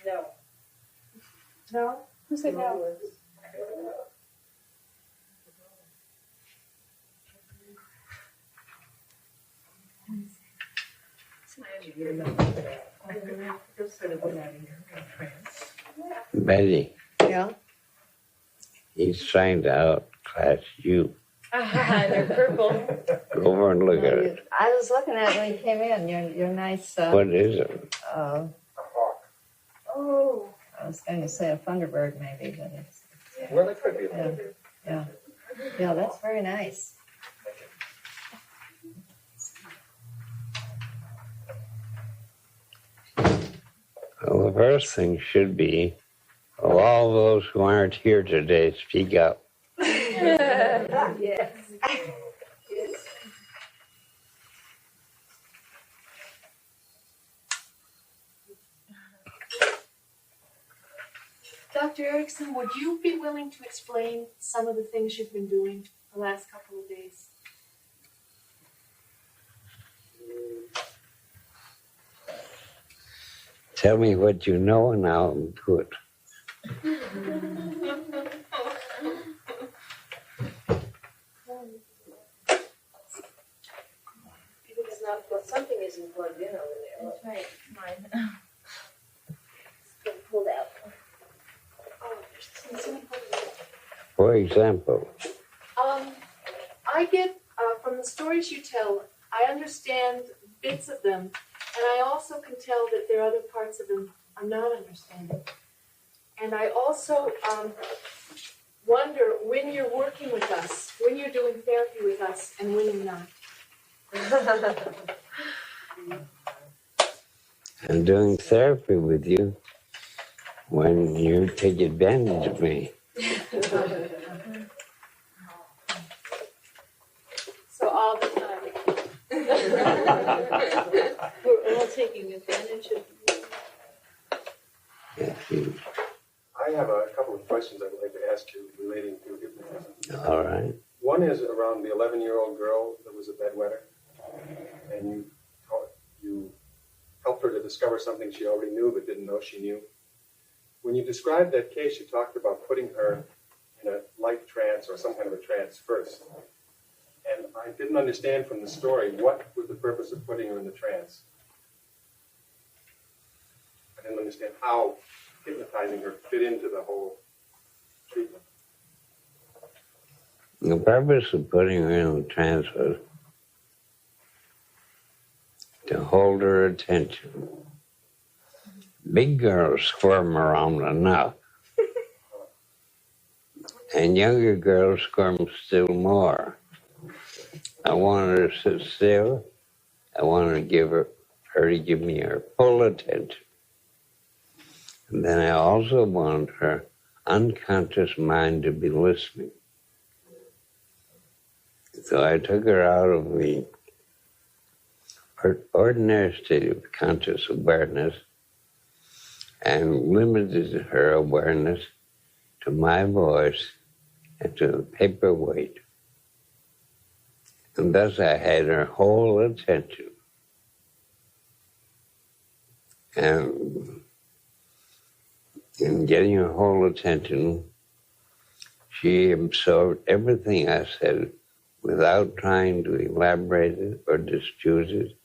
No. No? Who said no? Betty, Yeah. he's trying to outclass you. They're purple. Go over and look at it. I was looking at it when you came in. Your nice. What is it? Oh. I was going to say a Thunderbird maybe, but it's. Well, it could be. Yeah. Yeah, that's very nice. Well, the first thing should be, of all those who aren't here today, speak up. Yes. Dr. Erickson, would you be willing to explain some of the things you've been doing the last couple of days? Tell me what you know and I'll do it. It's not, well, something isn't plugged in over there. That's right. Mine. It's been pulled out. For example, I get, from the stories you tell, I understand bits of them, and I also can tell that there are other parts of them I'm not understanding. And I also wonder when you're working with us, when you're doing therapy with us, and when you're not. I'm doing therapy with you when you take advantage of me. So all the time. We're all taking advantage of you. Yes, you. I have a couple of questions I'd like to ask you relating to hypnotism. All right. One is around the 11-year-old girl that was a bedwetter, and you helped her to discover something she already knew but didn't know she knew. When you described that case, you talked about putting her in a light trance or some kind of a trance first. And I didn't understand from the story what was the purpose of putting her in the trance. I didn't understand how hypnotizing her fit into the whole treatment. The purpose of putting her in the trance was to hold her attention. Big girls squirm around enough, and younger girls squirm still more. I wanted her to sit still. I wanted to give her to give me her full attention. And then I also wanted her unconscious mind to be listening. So I took her out of the ordinary state of conscious awareness and limited her awareness to my voice and to the paperweight. And thus I had her whole attention. And in getting her whole attention, she absorbed everything I said without trying to elaborate it or dispute it.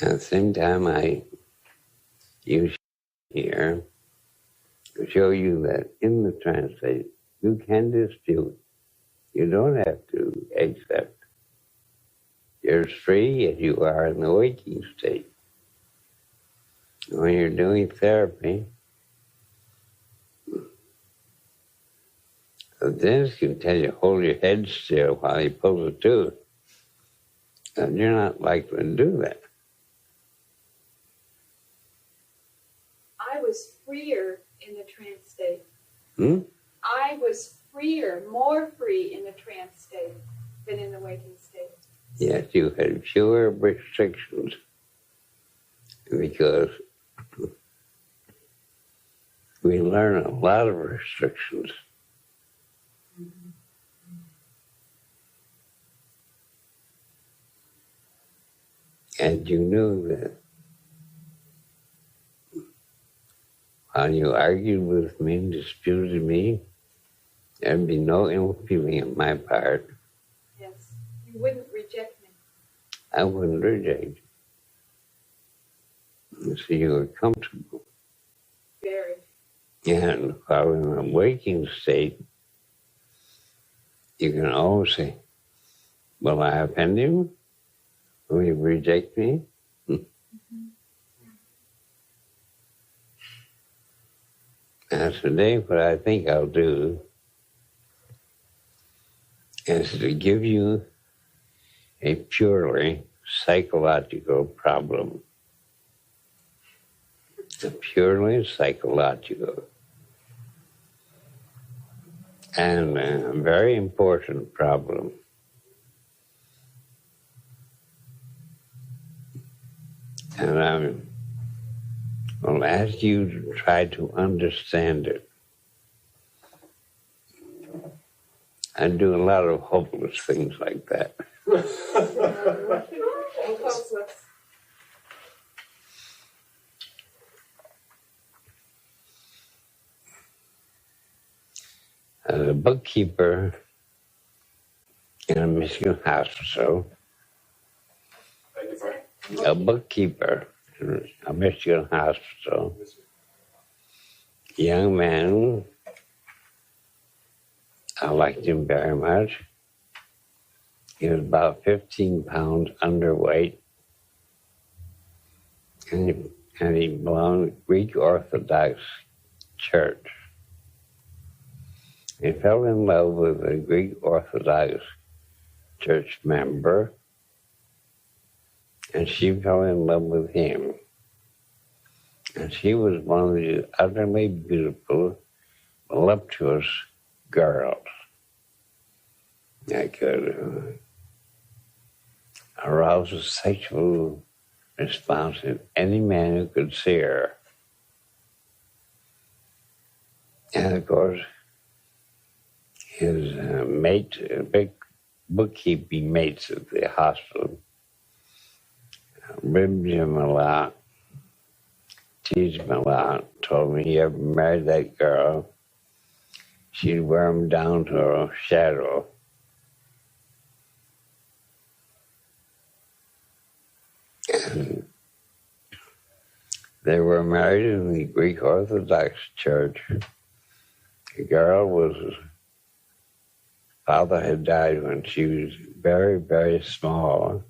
At the same time, I use here to show you that in the trance state, you can dispute. You don't have to accept. You're as free as you are in the waking state. When you're doing therapy, the dentist can tell you, hold your head still while he pulls a tooth. And you're not likely to do that. I was freer in the trance state. Hmm? I was freer, more free in the trance state than in the waking state. Yes, you had fewer restrictions because we learn a lot of restrictions. And you knew that while you argued with me and disputed me, there'd be no ill feeling on my part. Yes. You wouldn't reject me. I wouldn't reject you. So you were comfortable. Very. And while in a waking state, you can always say, will I offend him? Will he reject me? And today, what I think I'll do is to give you a purely psychological problem. A purely psychological and a very important problem. And I will ask you to try to understand it. I do a lot of hopeless things like that. As a bookkeeper in a Michigan hospital, Thank you, Frank. a bookkeeper in a Michigan hospital, a young man, I liked him very much. He was about 15 pounds underweight, and he belonged to the Greek Orthodox Church. He fell in love with a Greek Orthodox Church member, and she fell in love with him. And she was one of these utterly beautiful, voluptuous girls that could arouse a sexual response in any man who could see her. And of course, his mates, big bookkeeping mates at the hospital, ribbed him a lot, teased him a lot, told me he ever married that girl, she'd wear him down to a shadow. And they were married in the Greek Orthodox Church. The girl was, father had died when she was very, very small,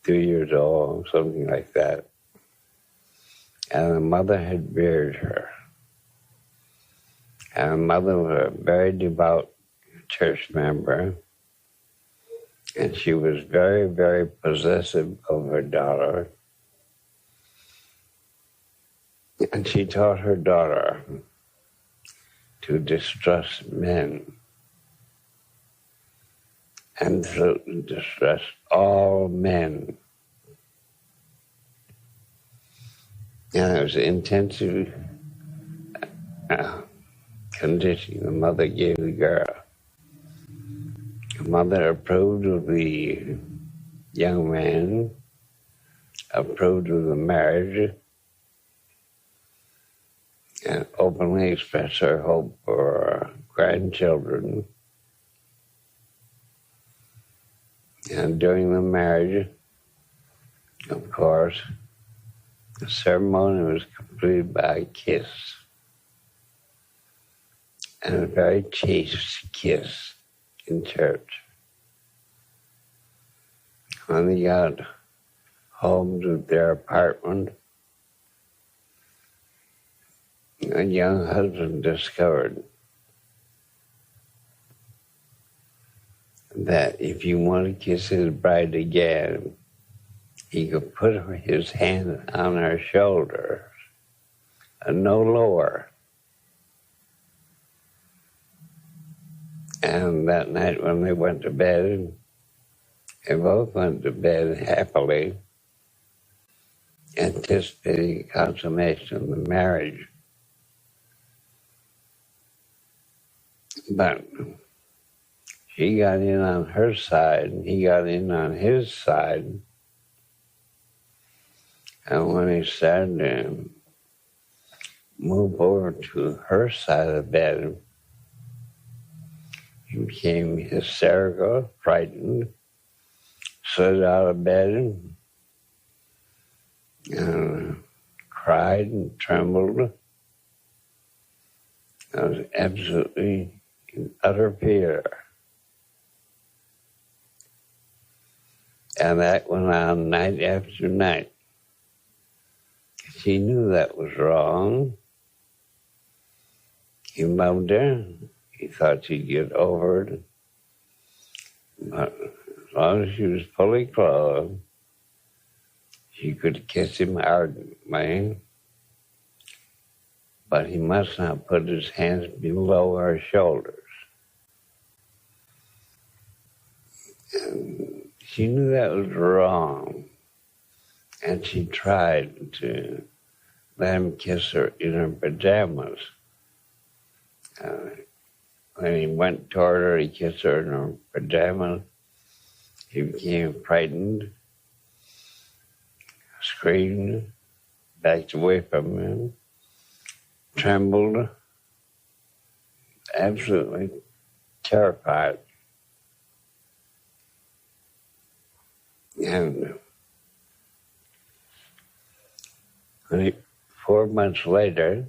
2 years old, something like that. And the mother had reared her. And the mother was a very devout church member. And she was very, very possessive of her daughter. And she taught her daughter to distrust men and to distrust all men. And it was an intensive conditioning the mother gave the girl. The mother approved of the young man, approved of the marriage, and openly expressed her hope for grandchildren. And during the marriage, of course, the ceremony was completed by a kiss, and a very chaste kiss in church. When they got home to their apartment, a young husband discovered that if you want to kiss his bride again, he could put his hand on her shoulder and no lower. And that night when they went to bed, they both went to bed happily, anticipating the consummation of the marriage. But She got in on her side, and he got in on his side. And when he started to move over to her side of the bed, he became hysterical, frightened, slid out of bed, and cried and trembled. I was absolutely in utter fear. And that went on night after night. She knew that was wrong. He loved her. He thought she'd get over it. But as long as she was fully clothed, she could kiss him ardently. But he must not put his hands below her shoulders. And she knew that was wrong. And she tried to let him kiss her in her pajamas. When he went toward her, he kissed her in her pajamas. He became frightened, screamed, backed away from him, trembled, absolutely terrified. And 4 months later,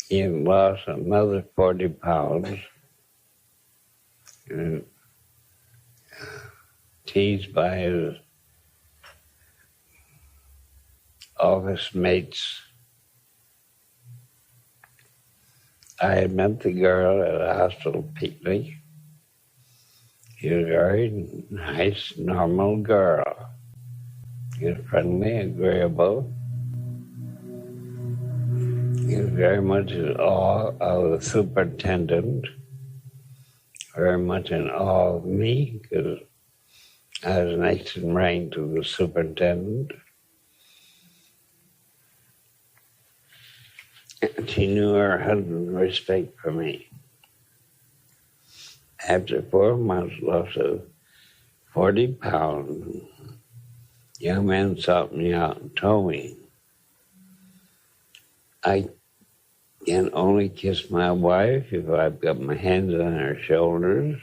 he had lost another 40 pounds, and teased by his office mates. I had met the girl at a hospital picnic. She was a very nice, normal girl. She was friendly, agreeable. He was very much in awe of the superintendent, very much in awe of me, because I was next in rank to the superintendent. And she knew her husband's respect for me. After 4 months loss of 40 pounds, young man sought me out and told me, I can only kiss my wife if I've got my hands on her shoulders.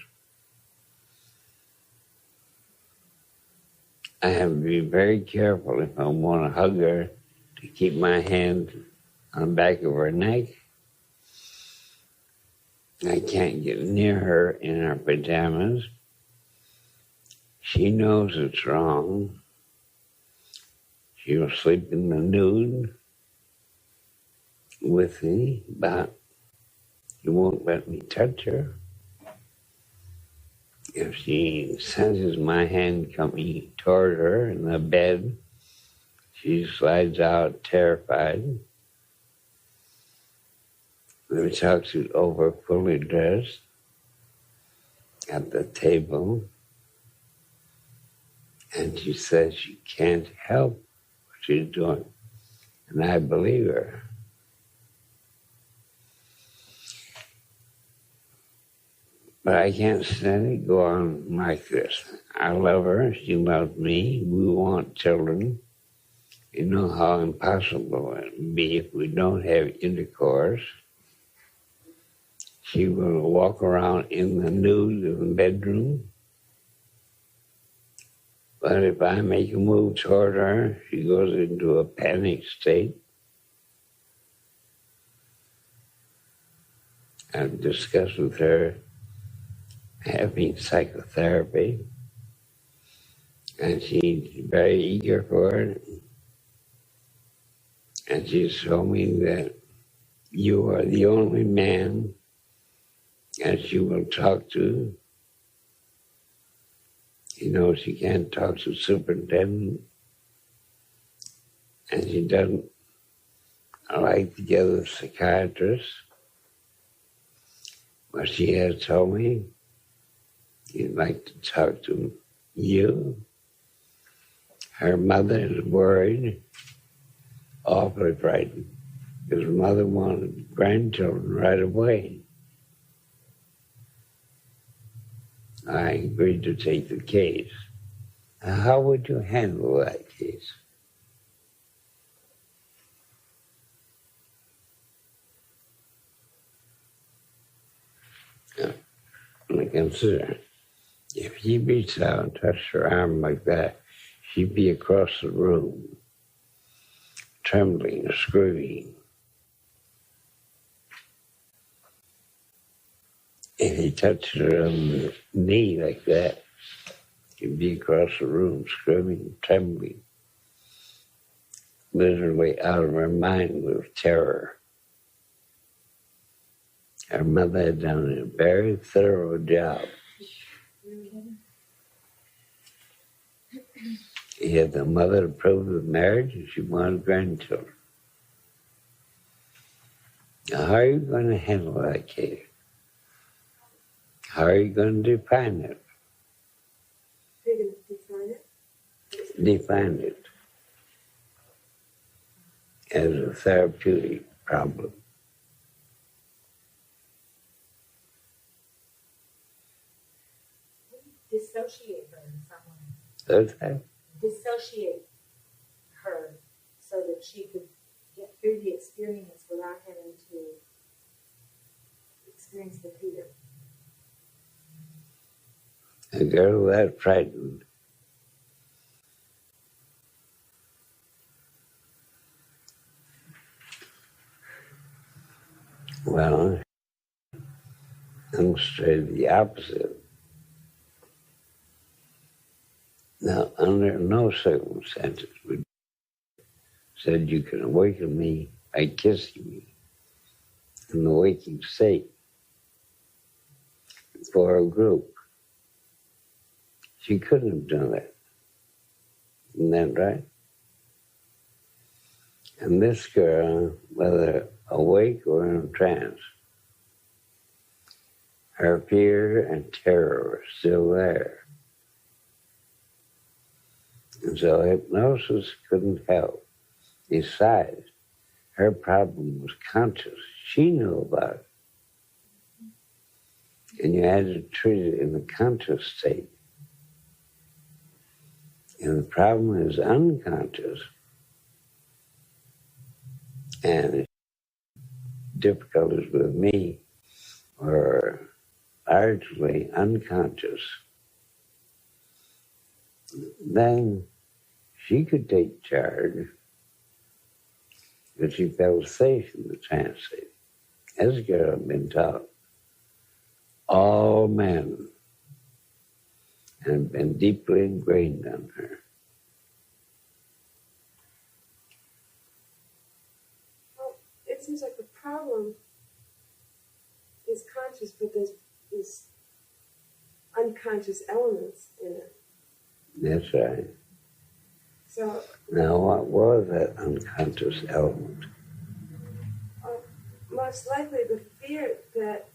I have to be very careful if I want to hug her to keep my hand on the back of her neck. I can't get near her in her pajamas. She knows it's wrong. She will sleep in the nude with me, but she won't let me touch her. If she senses my hand coming toward her in the bed, she slides out terrified. We talked it over fully dressed at the table, and she says she can't help what she's doing, and I believe her. But I can't stand it go on like this. I love her, she loves me, we want children. You know how impossible it would be if we don't have intercourse. She will walk around in the nude in the bedroom. But if I make a move toward her, she goes into a panic state. I've discussed with her having psychotherapy, and she's very eager for it. And she's told me that you are the only man that she will talk to. She knows she can't talk to the superintendent, and she doesn't like to get a psychiatrist. But she has told me she'd like to talk to you. Her mother is worried, awfully frightened, because her mother wanted grandchildren right away. I agreed to take the case. How would you handle that case? Consider, if he reached out and touched her arm like that, she'd be across the room, trembling and screaming. If he touched her on the knee like that, she'd be across the room, screaming, trembling, literally out of her mind with terror. Her mother had done a very thorough job. He had the mother approve of marriage, and she wanted grandchildren. Now, how are you going to handle that case? How are you going to define it? You're going to define it? Define it as a therapeutic problem. Dissociate her in some way. Does that? Dissociate her so that she could get through the experience without having to experience the fear. A girl that frightened. Well, I'm straight the opposite. Now, under no circumstances would said you can awaken me by kissing me in the waking state for a group. She couldn't have done that. Isn't that right? And this girl, whether awake or in trance, her fear and terror are still there. And so hypnosis couldn't help. Besides, her problem was conscious. She knew about it. And you had to treat it in the conscious state. And the problem is unconscious. And difficulties with me were largely unconscious. Then she could take charge because she felt safe in the trance state. As a girl had been taught, all men had been deeply ingrained on her. Well, it seems like the problem is conscious, but there's these unconscious elements in it. That's right. So, Now, what was that unconscious element? most likely the fear that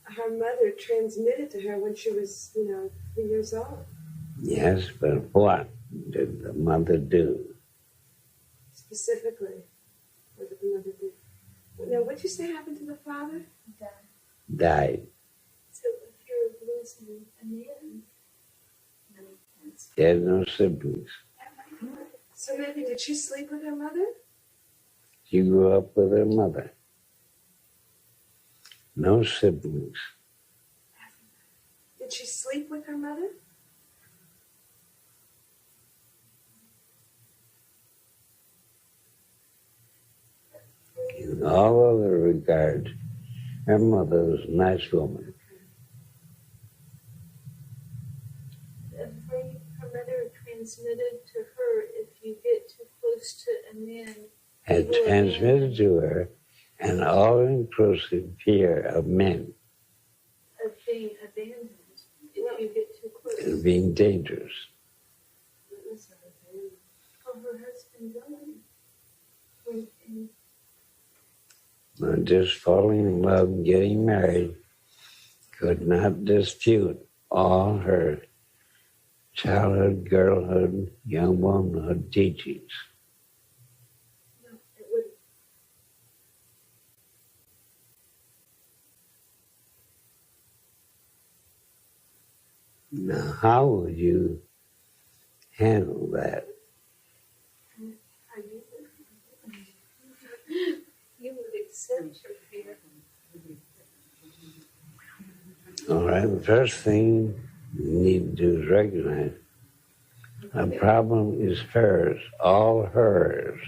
her mother transmitted to her when she was, 3 years old. Yes, but what did the mother do? Specifically, what did the mother do? Now, what did you say happened to the father? Died. So the fear of losing a man. She had no siblings. So maybe did she sleep with her mother? She grew up with her mother. No siblings. Did she sleep with her mother? In all other regards, her mother was a nice woman. Afraid her mother transmitted to her, if you get too close to a man, Had transmitted to her an all-inclusive fear of men of being abandoned if you get too close. and being dangerous. Oh, her husband died. Not just falling in love and getting married could not dispute all her childhood, girlhood, young womanhood teachings. No, it wouldn't. Now, how would you handle that? You would accept your fear. All right, the first thing you need to do is recognize the problem is hers, all hers,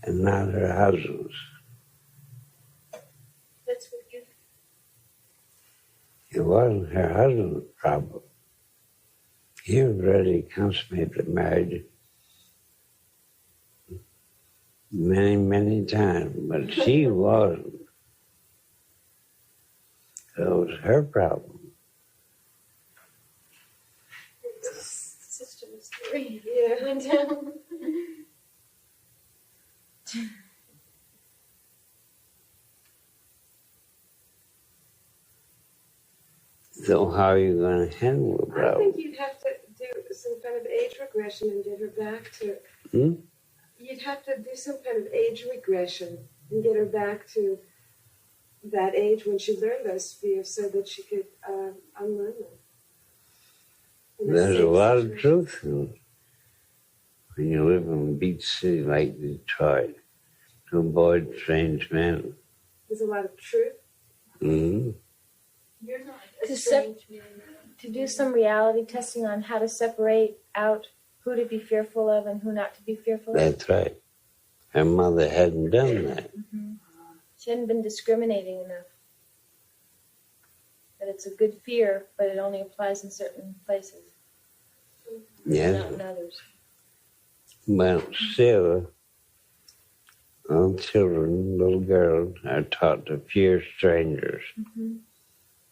and not her husband's. That's what you. It wasn't her husband's problem. He was ready to consummate the marriage many, many times, but she wasn't. So it was her problem. Such a mystery. Yeah. Went down. So how are you going to handle the I problem? think you'd have to do some kind of age regression and get her back to. You'd have to do some kind of age regression and get her back to that age when she learned those fears, so that she could unlearn them. In There's a safe lot of situation. truth in it. When you live in a beach city like Detroit, to avoid strange men. There's a lot of truth. Mm-hmm. You're not a To strange man. To do some reality testing on how to separate out who to be fearful of and who not to be fearful of. That's right. Her mother hadn't done that. Mm-hmm. She hadn't been discriminating enough. That it's a good fear, but it only applies in certain places, Yes. not in others. But still, all children, little girls, are taught to fear strangers. Mm-hmm.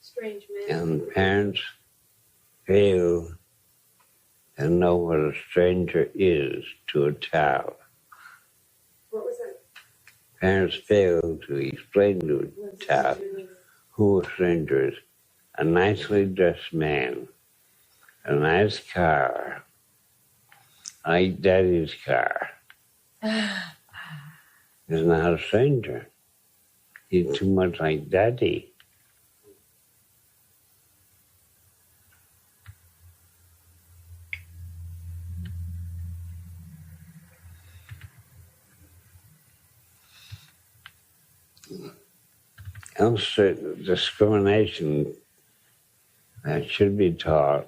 Strange man. And parents fail to know what a stranger is to a child. What was that? Parents fail to explain to a child who a stranger is. A nicely dressed man, a nice car, like Daddy's car, is not a stranger. He's too much like Daddy. Also, discrimination that should be taught.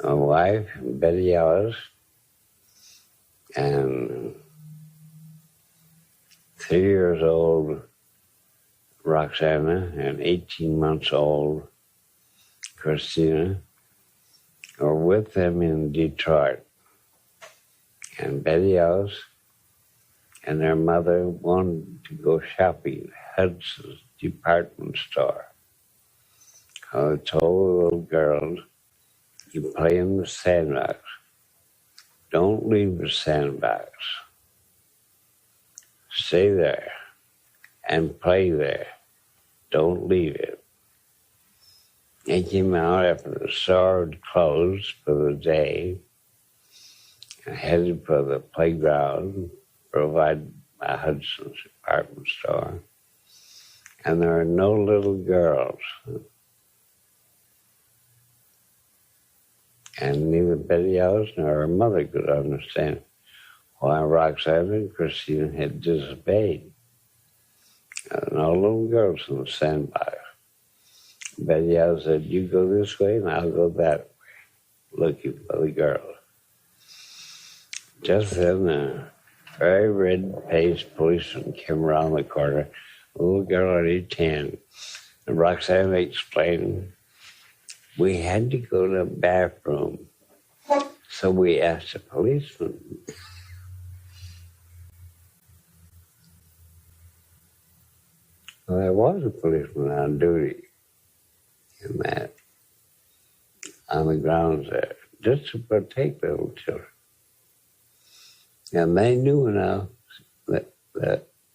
My wife, Betty Ellis, and 3 years old Roxana and 18 months old Christina are with them in Detroit. And Betty Ellis and their mother wanted to go shopping at Hudson's department store. I told the little girls, you play in the sandbox. Don't leave the sandbox. Stay there and play there. Don't leave it. They came out after the store had closed for the day and headed for the playground provided by Hudson's department store. And there are no little girls. And neither Betty Ellis nor her mother could understand why Roxanne and Christina had disobeyed. No little girls in the sandbox. Betty Ellis said, you go this way and I'll go that way, looking for the girls. Just then, a very red-faced policeman came around the corner, a little girl on each hand. And Roxanne explained, we had to go to the bathroom, so we asked the policeman. Well, there was a policeman on duty in that, on the grounds there, just to protect little children. And they knew enough that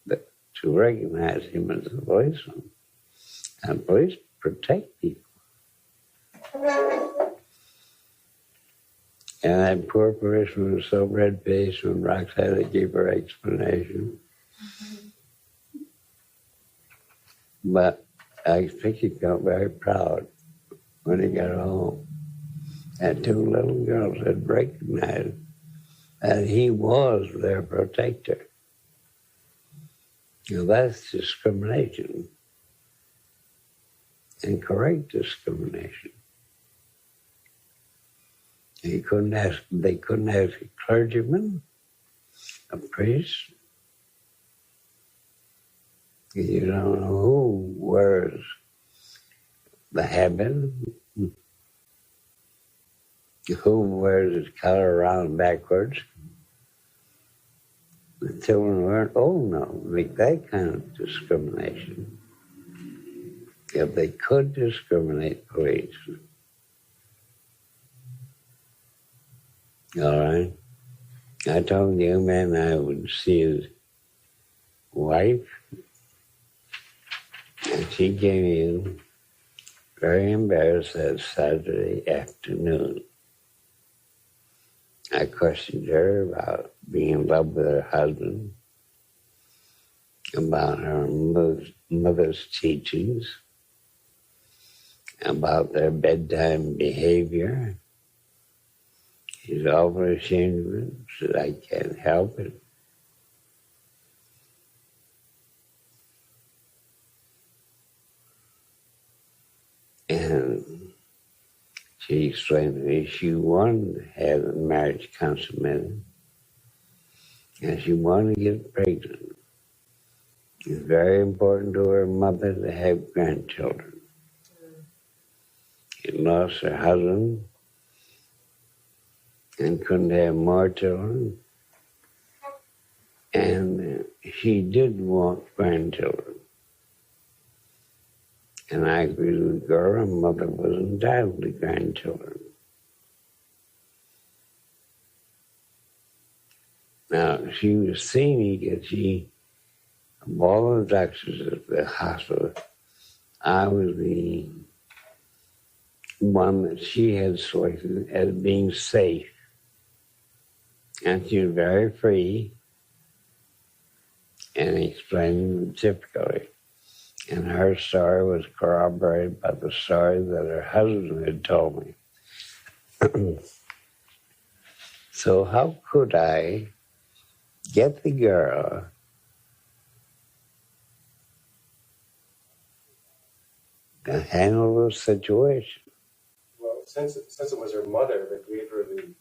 to recognize him as a policeman. And police protect people. And that poor policeman was so red-faced when Roxana gave her explanation. But I think he felt very proud when he got home. And two little girls had recognized that he was their protector. Now that's discrimination, incorrect discrimination. They couldn't ask a clergyman, a priest. You don't know who wears the habit, who wears his collar around backwards. The children weren't old enough to make that kind of discrimination. If they could discriminate police. All right. I told the young man I would see his wife, and she came in very embarrassed that Saturday afternoon. I questioned her about being in love with her husband, about her mother's teachings, about their bedtime behavior. She's awfully ashamed of it, said I can't help it. And she explained to me she wanted to have the marriage consummated, and she wanted to get pregnant. It's very important to her mother to have grandchildren. She lost her husband and couldn't have more children, and she did want grandchildren. And I agreed with the girl, her mother was entitled to grandchildren. Now, she was seeing me because of all the doctors at the hospital, I was the one that she had selected as being safe. And she was very free and explaining the difficulty. And her story was corroborated by the story that her husband had told me. So how could I get the girl to handle the situation? Well, since it was her mother that gave her the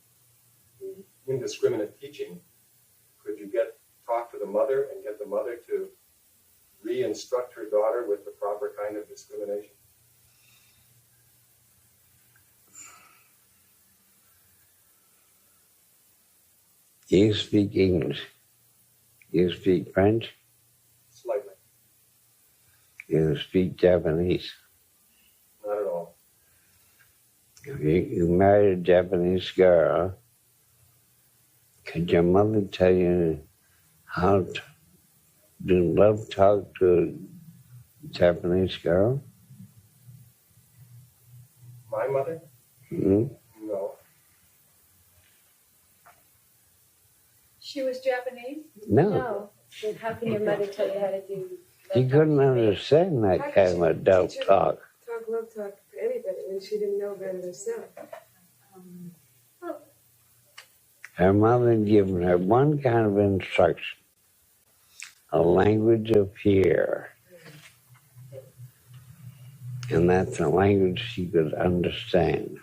indiscriminate teaching, could you talk to the mother and get the mother to re-instruct her daughter with the proper kind of discrimination? You speak English. You speak French. Slightly. You speak Japanese. Not at all. If you married a Japanese girl, could your mother tell you how to do love talk to a Japanese girl? My mother? Hmm? No. She was Japanese? No. Then how can your mother tell you how to do She couldn't understand How that could kind she of adult teach her talk. Love talk to anybody when she didn't know about it herself. Her mother had given her one kind of instruction, a language of fear. And that's a language she could understand.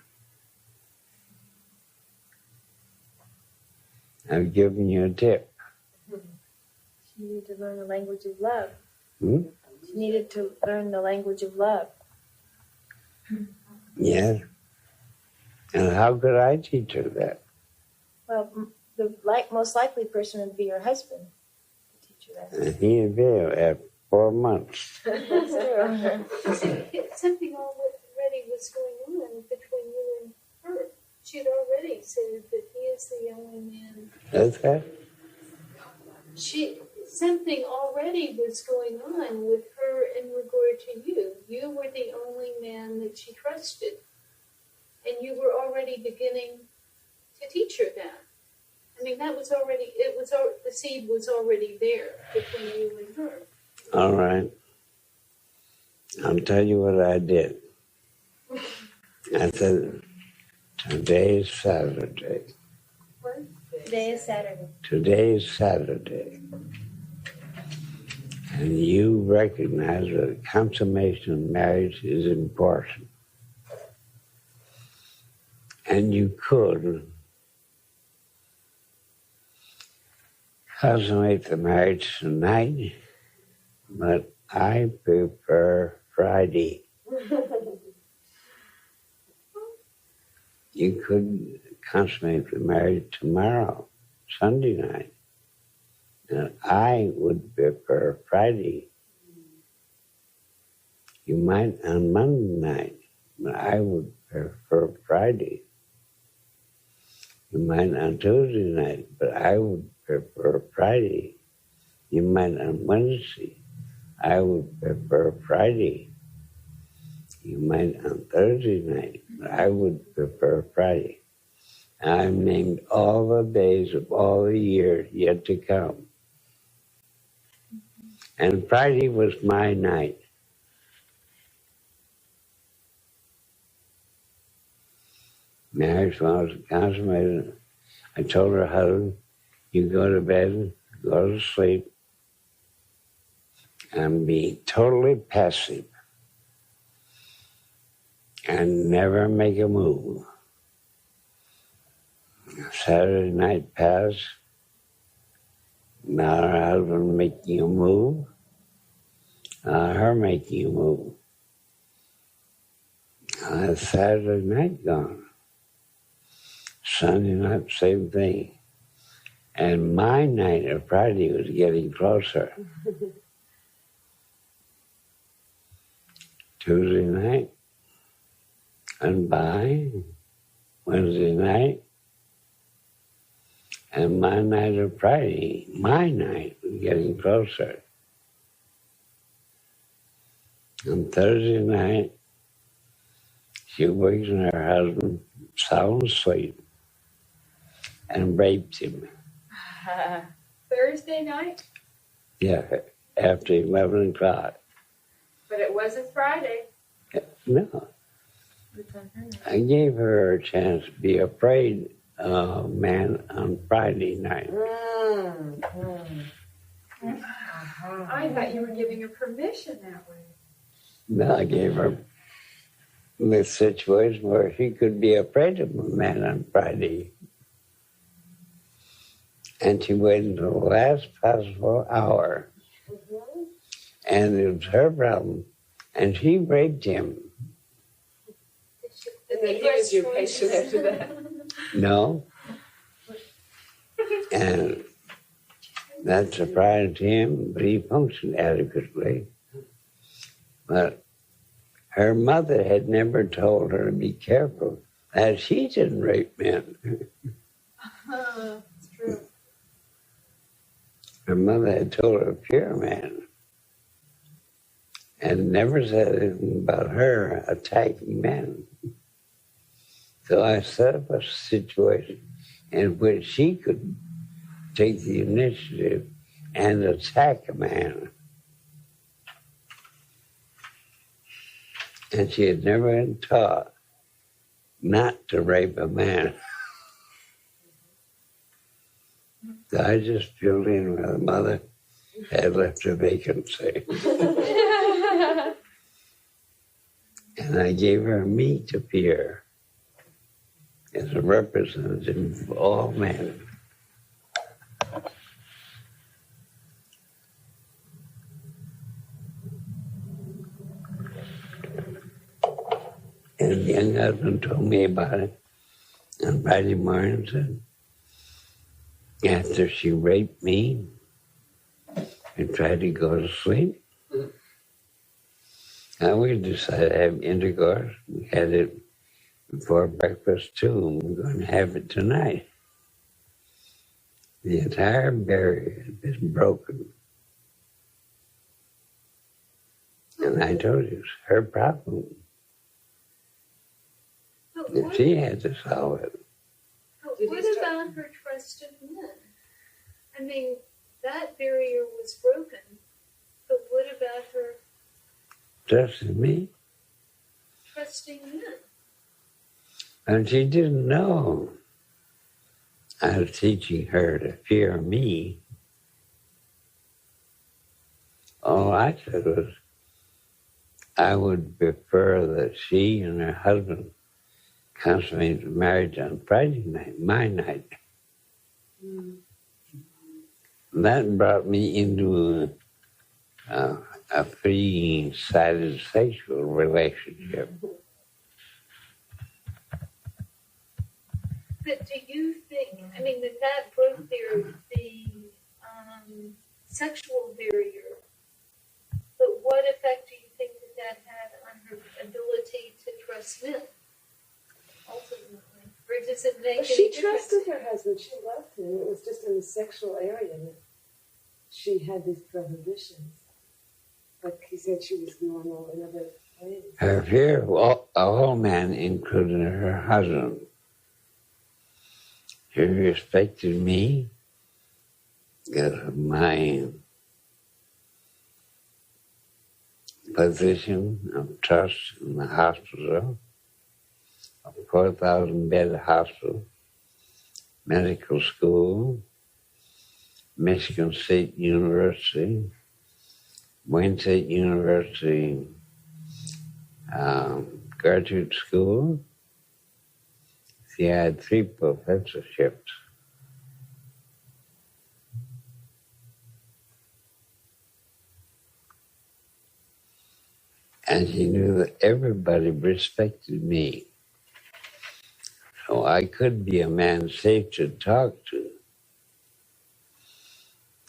I've given you a tip. She needed to learn the language of love. Hmm? She needed to learn the language of love. Yes. And how could I teach her that? Well, the most likely person would be your husband to teach her that. And he'd be at 4 months. That's true. Something already was going on between you and her. She'd already said that he is the only man. That's that? Something already was going on with her in regard to you. You were the only man that she trusted. And you were already beginning to teach her that. I mean, that was already, the seed was already there between you and her. All right. I'll tell you what I did. I said, today's Saturday. Today is Saturday. Today's Saturday. And you recognize that consummation of marriage is important. And you could consummate the marriage tonight, but I prefer Friday. You could consummate the marriage tomorrow, Sunday night. And I would prefer Friday. You might on Monday night, but I would prefer Friday. You might on Tuesday night, but I would prefer Friday. You might on Wednesday, I would prefer Friday. You might on Thursday night, but I would prefer Friday. I've named all the days of all the years yet to come. And Friday was my night. Marriage was consummated. I told her husband, you go to bed, go to sleep, and be totally passive. And never make a move. Saturday night passed. Now her husband making a move. Her making a move. Saturday night gone. Sunday night, same thing. And my night of Friday was getting closer. Tuesday night, and by Wednesday night, and my night of Friday, my night was getting closer. On Thursday night, she wakes her husband sound asleep and raped him. Thursday night? Yeah, after 11 o'clock. But it wasn't Friday. No. I gave her a chance to be afraid of man on Friday night. I thought you were giving her permission that way. No, I gave her the situation where she could be afraid of a man on Friday. And she waited until the last possible hour. And it was her problem. And she raped him. And then he was your patient after that. No. And that surprised him, but he functioned adequately. But her mother had never told her to be careful that she didn't rape men. That's true. Her mother had told her to fear a man and never said anything about her attacking men. So I set up a situation in which she could take the initiative and attack a man. And she had never been taught not to rape a man. So I just filled in where the mother had left a vacancy. And I gave her me to fear as a representative of all men. And the young husband told me about it on Friday morning. Said, after she raped me and tried to go to sleep, and we decided to have intercourse. We had it before breakfast too, and we're going to have it tonight. The entire barrier had been broken. And I told you, it's her problem. And she had to solve it. What about her trust in men? I mean, that barrier was broken, but what about her trusted me. Trusting men. And she didn't know I was teaching her to fear me. All I said was I would prefer that she and her husband consummate the marriage on Friday night, my night. Mm. That brought me into a three-sided sexual relationship. But do you think, I mean, that broke the sexual barrier, but what effect do you think that had on her ability to trust men, ultimately? Or does it make But any she difference? trusted her husband. She loved him. It was just in the sexual area that she had these prohibitions. But he said she was normal in other ways. Her fear of all men, including her husband. She respected me because of my position of trust in the hospital, a 4,000-bed hospital, medical school, Michigan State University, Wayne State University graduate school. She had 3 professorships. And she knew that everybody respected me. So I could be a man safe to talk to.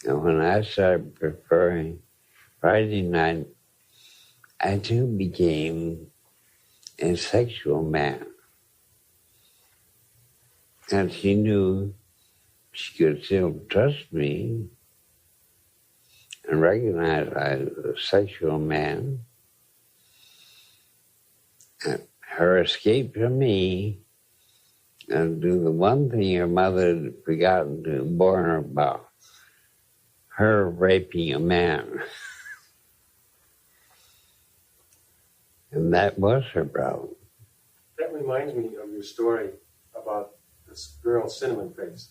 And when I started preferring Friday night, I too became a sexual man. And she knew she could still trust me and recognize I was a sexual man. And her escape from me and do the one thing her mother had forgotten to warn her about, her raping a man. And that was her problem. That reminds me of your story about this girl, Cinnamon Face,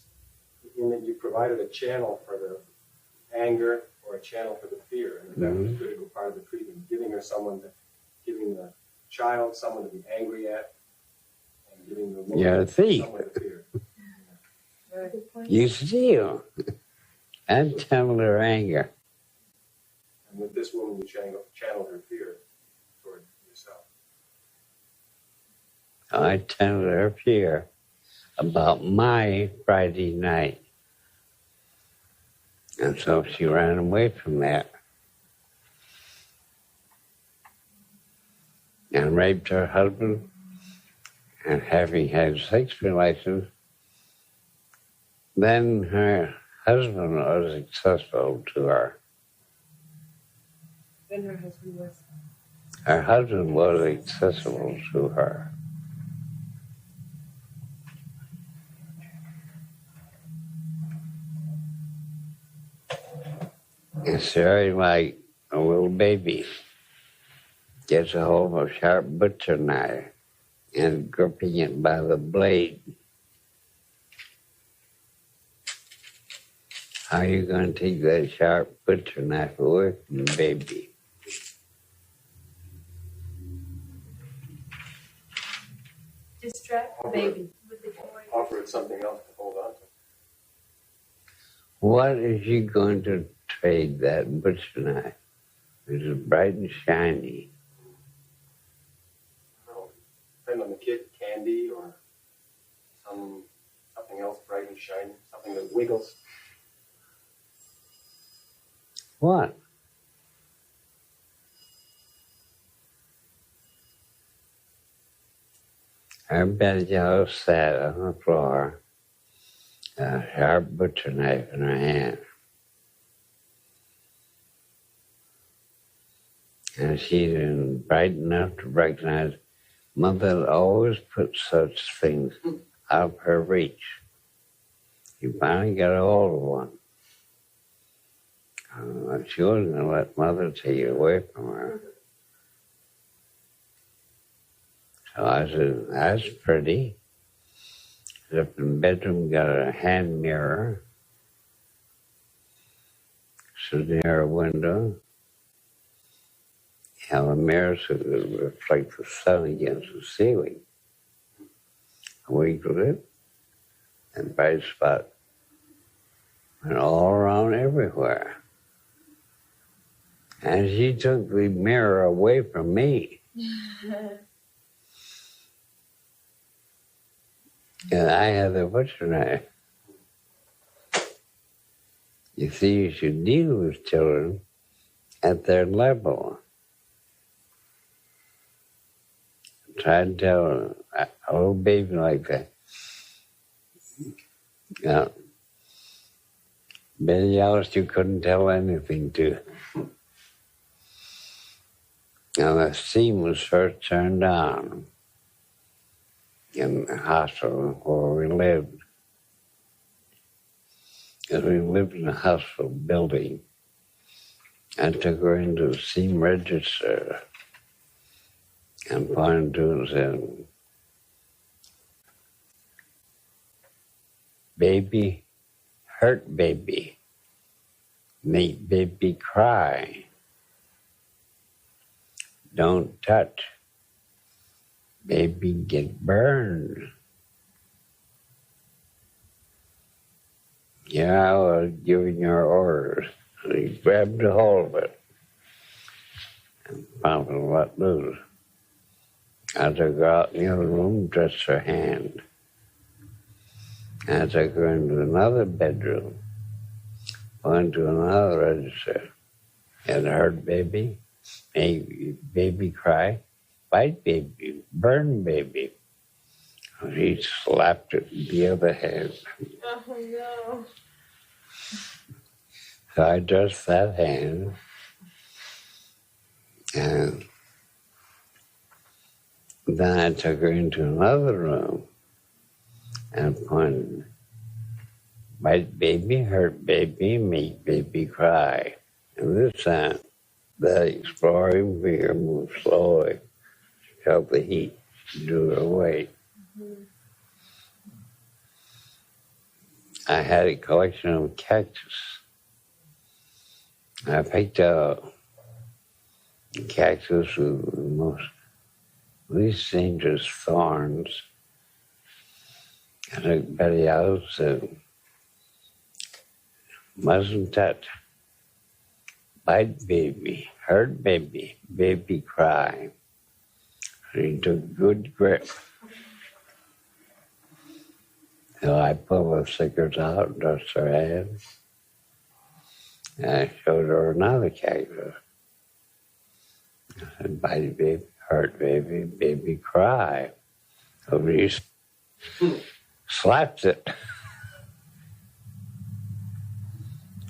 in that you provided a channel for the anger or a channel for the fear, and that was a critical part of the treatment, giving the child someone to be angry at, and giving the woman someone to fear. You steal and channel her anger. And with this woman, you channeled her fear toward yourself. I channeled her fear about my Friday night. And so she ran away from that and raped her husband, and having had sex relations, then her husband was accessible to her. Then her husband was. Her husband was accessible to her. It's very like a little baby gets a hold of a sharp butcher knife and gripping it by the blade. How are you going to take that sharp butcher knife away from the baby? Distract the baby with the toy. Offer it something else to hold on to. What is she going to trade that butcher knife, which is bright and shiny? Depend on the kid, candy or something else bright and shiny, something that wiggles. What? Everybody else sat on the floor, a sharp butcher knife in her hand. And she didn't bright enough to recognize Mother always put such things out of her reach. She finally got a hold of one. She wasn't going to let Mother take it away from her. So I said, that's pretty. Up in the bedroom, got a hand mirror. So near a window. Have a mirror so it would reflect the sun against the ceiling. I wiggled it, and bright spot went all around everywhere. And she took the mirror away from me. And I had the butcher knife. You see, you should deal with children at their level. Try to tell a little baby like that. Many else you couldn't tell anything to. Now the steam was first turned on in the hospital where we lived. Because we lived in a hospital building. I took her into the steam register and pointed to it and said, baby, hurt baby, make baby cry. Don't touch. Baby get burned. Yeah, I was giving your orders. So he grabbed a hold of it and found it let loose. I took her out in the other room, touched her hand. I took her into another bedroom, went to another register, and heard baby, make baby cry, bite baby, burn baby. He slapped it with the other hand. Oh, no. So I dressed that hand, and then I took her into another room and pointed, bite baby, hurt baby, make baby cry. And this time, the exploring finger moved slowly. She felt the heat, drew her away. I had a collection of cactus. I picked out cactus with the least dangerous thorns. I took Betty out and said, mustn't touch. Bite baby, hurt baby, baby cry. She took good grip. So I pulled the stickers out and touched her hand. And I showed her another cactus. I said, bite baby, hurt baby, baby cry. So she slapped it.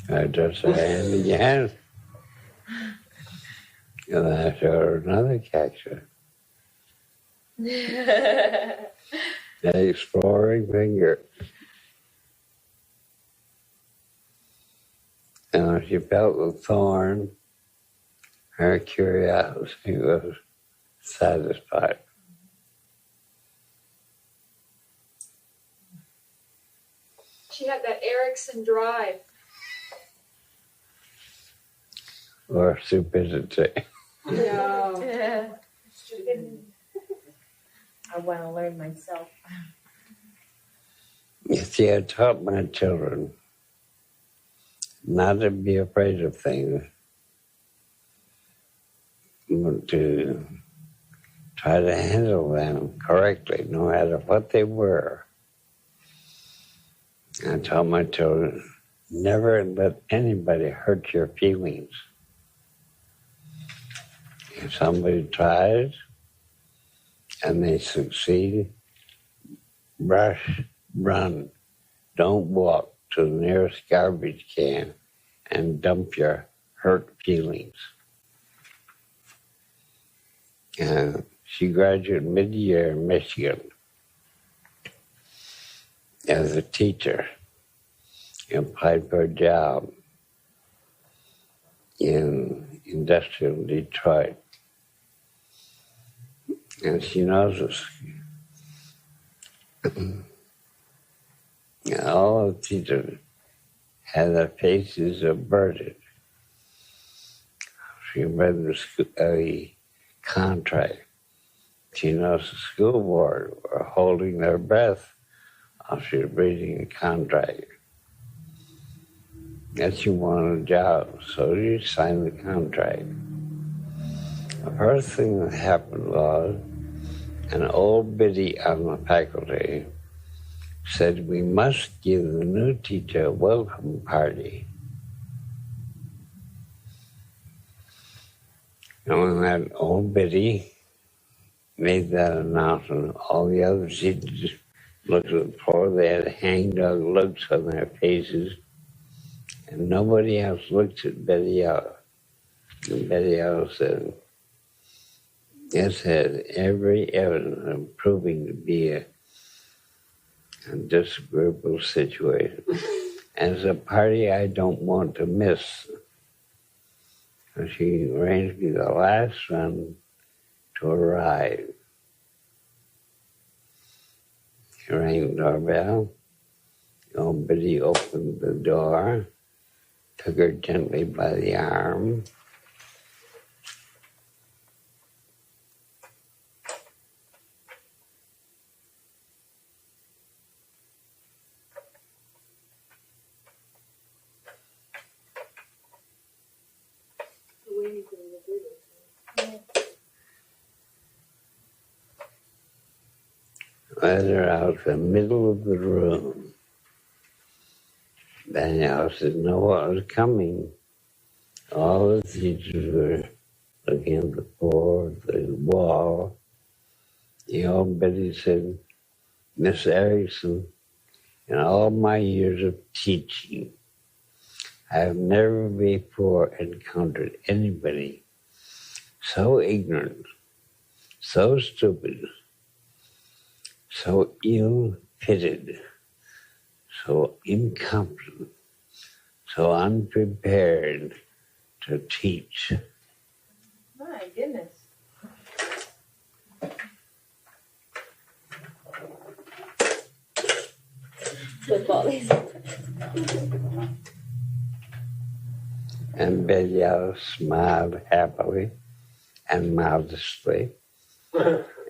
I touched her hand again. And then I showed her another cactus. An exploring finger. And when she felt the thorn, her curiosity was satisfied. She had that Erickson drive. Or stupidity. No. I want to learn myself. You see, I taught my children not to be afraid of things, but to try to handle them correctly, no matter what they were. I taught my children, never let anybody hurt your feelings. If somebody tries and they succeed, rush, run. Don't walk to the nearest garbage can and dump your hurt feelings. And she graduated mid-year in Michigan as a teacher. And applied for a job in industrial Detroit. And she noticed all the teachers had their faces averted. She read the contract. She noticed the school board were holding their breath while she was reading the contract. And she wanted a job, so she signed the contract. The first thing that happened was an old biddy on the faculty said, "We must give the new teacher a welcome party." And when that old biddy made that announcement, all the other teachers looked at the floor. They had hangdog looks on their faces, and nobody else looked at Betty Ellis. And Betty Ellis said, "This has every evidence of proving to be a disagreeable situation. And it's a party I don't want to miss." So she arranged to be the last one to arrive. She rang the doorbell. The old biddy opened the door, took her gently by the arm. Led her out the middle of the room. Danielle didn't know what was coming. All the teachers were looking at the floor, the wall. The old Betty said, "Miss Erickson, in all my years of teaching, I have never before encountered anybody so ignorant, so stupid, so ill-fitted, so incompetent, so unprepared to teach." My goodness. With all these. And Betty Ellis smiled happily and modestly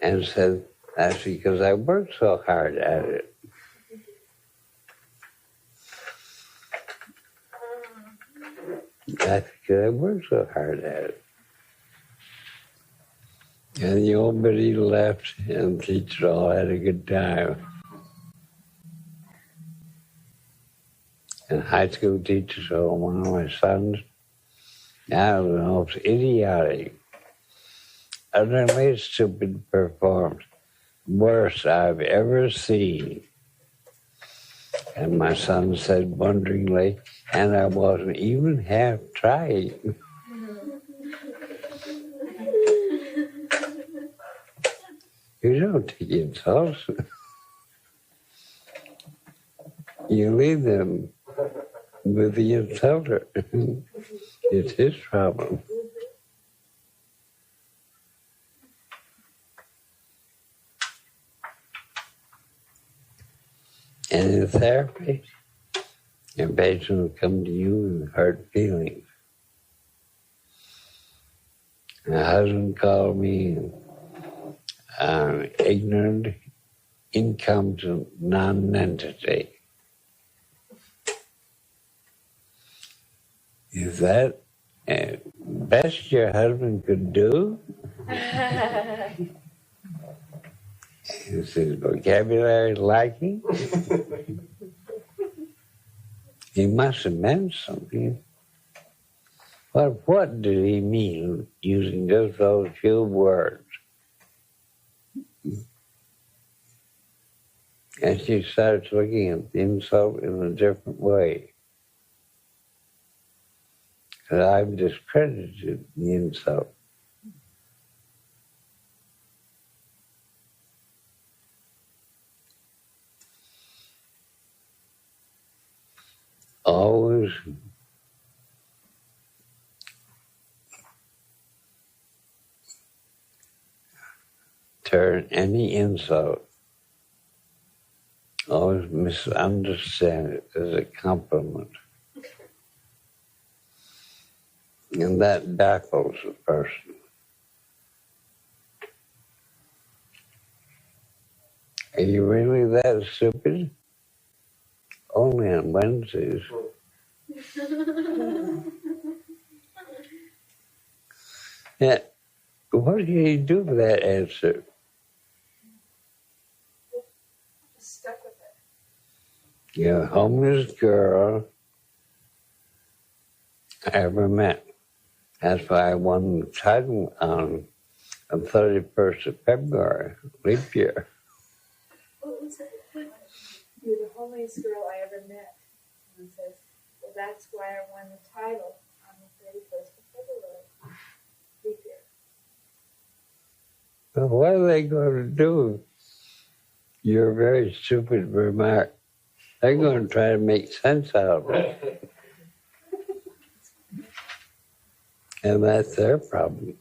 and said, "That's because I worked so hard at it." That's because I worked so hard at it. And the old biddy left, and the teachers all had a good time. And high school teachers told one of my sons, "That was the most idiotic, utterly stupid performance, worst I've ever seen." And my son said wonderingly, "And I wasn't even half trying." You don't take insults. You leave them with the insulter. It's his problem. And in therapy, your patient will come to you with hurt feelings. My husband called me an ignorant, incompetent non-entity. Is that the best your husband could do? Is his vocabulary lacking? He must have meant something. What did he mean using just those few words? And she starts looking at the insult in a different way. Because I've discredited the insult. Always turn any insult, always misunderstand it as a compliment. And that baffles the person. Are you really that stupid? Only on Wednesdays. Yeah. What do you do with that answer? Stuck with it. You're a homeless girl I ever met. That's why I won the title on the 31st of February, leap year. What was it? You're the holiest girl I ever met. And he says, well, that's why I won the title on the 31st of February, leap year. Well, what are they going to do? Your very stupid remark. They're going to try to make sense out of it. And that's their problem.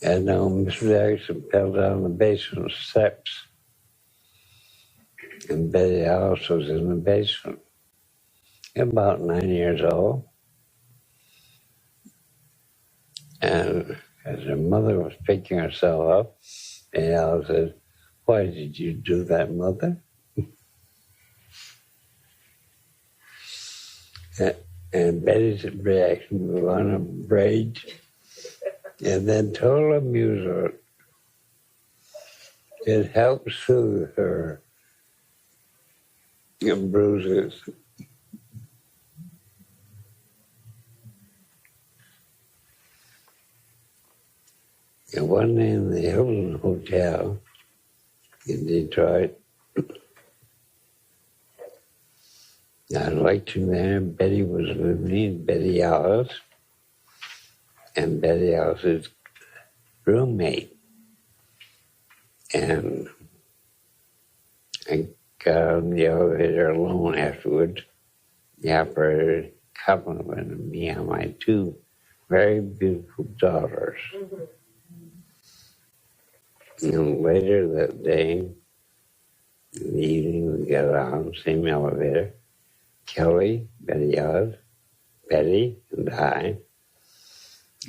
I know Mrs. Erickson fell down the basement steps. And Betty Alice was in the basement. About 9 years old. And as her mother was picking herself up, Betty Alice said, "Why did you do that, Mother?" And Betty's reaction was one of rage and then total amusement. It helped soothe her bruises. And one day in the Hilton Hotel in Detroit, I liked him there. Betty was with me, Betty Alice, and Betty Alice's roommate. And I got on the elevator alone afterwards. The operator complimented me on my two very beautiful daughters. Mm-hmm. And later that day, in the evening, we got on, same elevator. Kelly, Betty Alice, Betty, and I,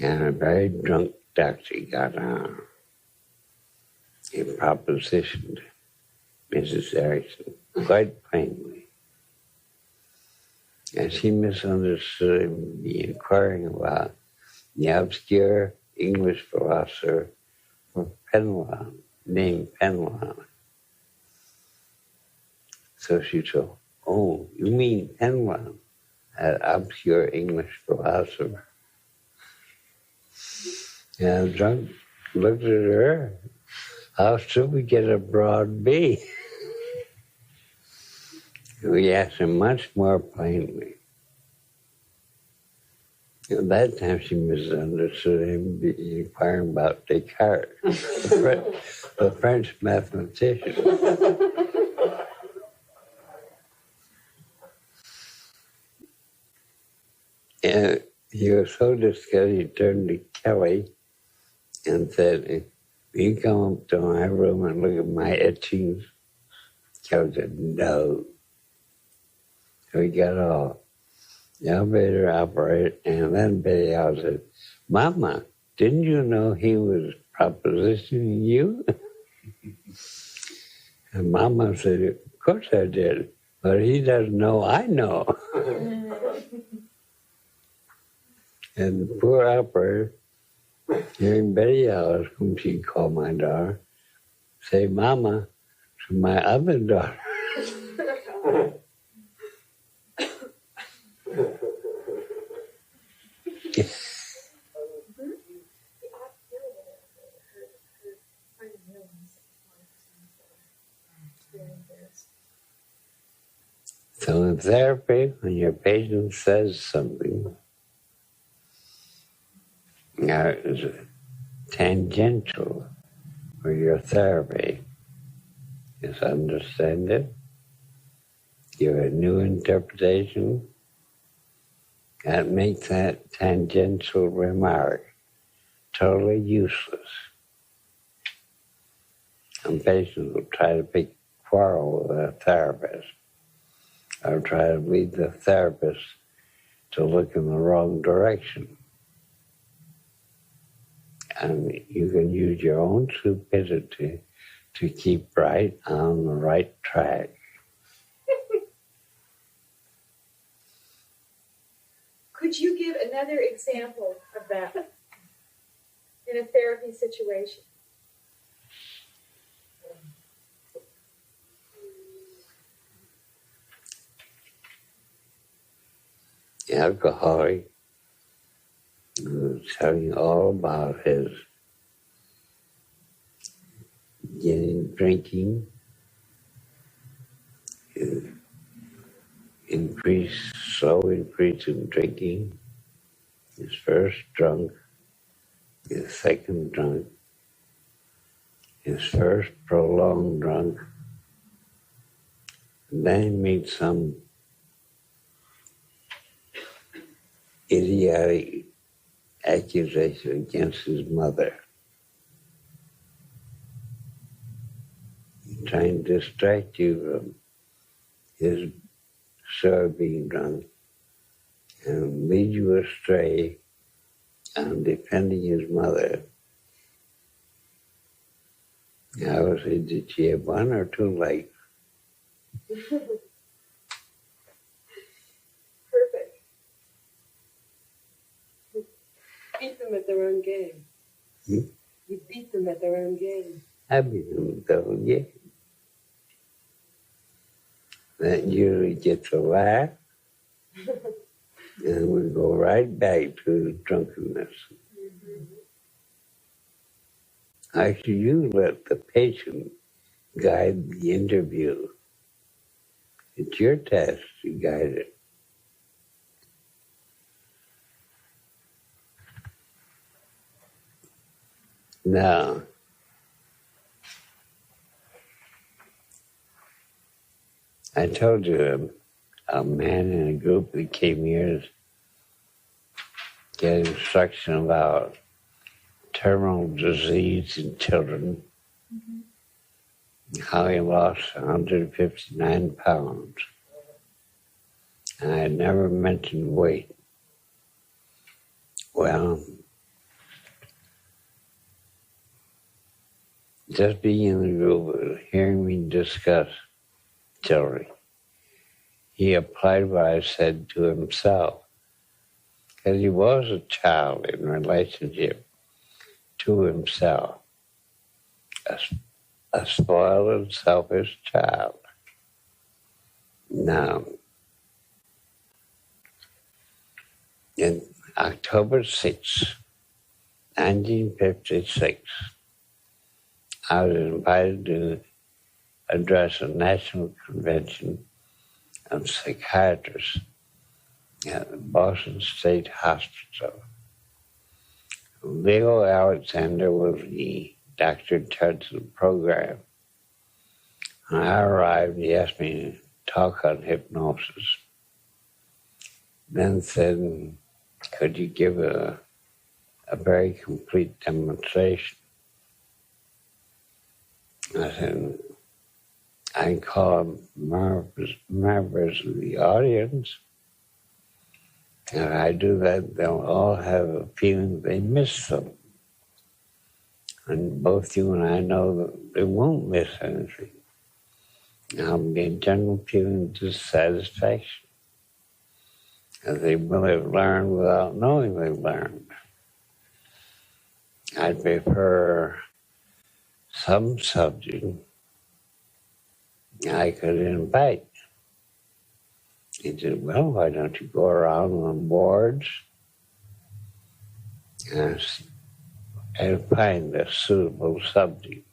and a very drunk doctor got on. He propositioned Mrs. Erickson quite plainly. And she misunderstood him be inquiring about the obscure English philosopher Penelon, named Penelon. So she told, "Oh, you mean Penelon, that obscure English philosopher?" And the drunk looked at her. How should we get a broad B? We asked her much more plainly. At that time, she misunderstood him inquiring about Descartes, the French mathematician. And he was so disgusted, he turned to Kelly and said, "Will you come up to my room and look at my etchings?" Kelly said, "No." So he got off. The elevator operated, and then Betty Alice said, "Mama, didn't you know he was propositioning you?" And Mama said, "Of course I did, but he doesn't know I know." And the poor operator, hearing Betty Alice, whom she called my daughter, say "Mama" to my other daughter. So in therapy, when your patient says something, is tangential for your therapy, is understand it, give a new interpretation, and make that tangential remark totally useless. And patients will try to quarrel with a therapist or try to lead the therapist to look in the wrong direction. And you can use your own stupidity to keep right on the right track. Could you give another example of that in a therapy situation? The alcoholic was telling all about his drinking, his slow increase in drinking, his first drunk, his second drunk, his first prolonged drunk, and then he made some idiotic accusation against his mother, trying to distract you from his story being drunk and lead you astray on defending his mother. I would say, did she have one or two legs? Perfect. Beat them at their own game. You beat them at their own game. I beat them though, yeah. That usually gets a laugh, and we go right back to drunkenness. Actually, you let the patient guide the interview. It's your task to guide it. Now, I told you a man in a group that came here to get instruction about terminal disease in children, how he lost 159 pounds. And I had never mentioned weight. Well, just being in the group, hearing me discuss children, he applied what I said to himself, because he was a child in relationship to himself, a spoiled and selfish child. Now, in October 6, 1956, I was invited to address a national convention of psychiatrists at the Boston State Hospital. Leo Alexander was the doctor in charge of the program. When I arrived, he asked me to talk on hypnosis. Then said, could you give a very complete demonstration? I said, I can call members of the audience. And if I do that, they'll all have a feeling they miss them. And both you and I know that they won't miss anything. There'll be a general feeling of dissatisfaction. And they will have learned without knowing they've learned. I'd prefer some subject I could invite. He said, well, why don't you go around on boards and find a suitable subject?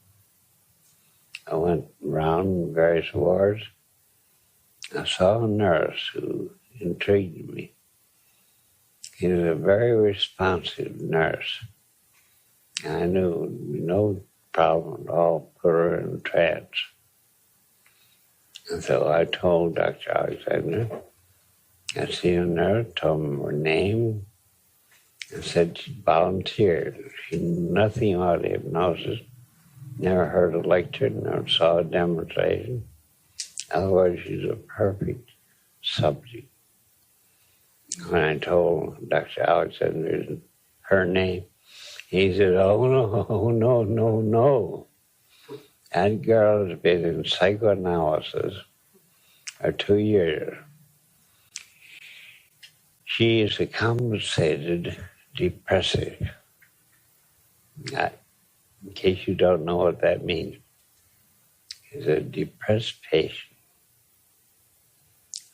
I went around various wards. I saw a nurse who intrigued me. He was a very responsive nurse. I knew it would be no problem at all, put her in a trance. And so I told Dr. Alexander, I seen a nurse, told him her name, and said she volunteered. She knew nothing about hypnosis, never heard a lecture, never saw a demonstration. Otherwise, she's a perfect subject. When I told Dr. Alexander her name, he said, "Oh, no. That girl has been in psychoanalysis for 2 years. She is a compensated depressive." In case you don't know what that means, is a depressed patient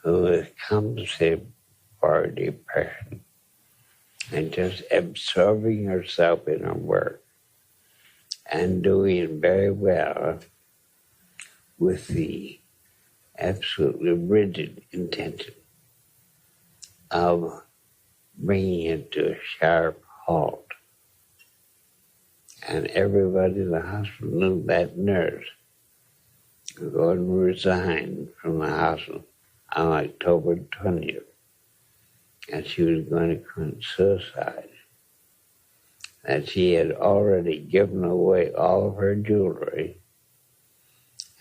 who is compensated for depression and just absorbing herself in her work and doing very well with the absolutely rigid intention of bringing it to a sharp halt. And everybody in the hospital knew that nurse was going to resign from the hospital on October 20th. And she was going to commit suicide. That she had already given away all of her jewelry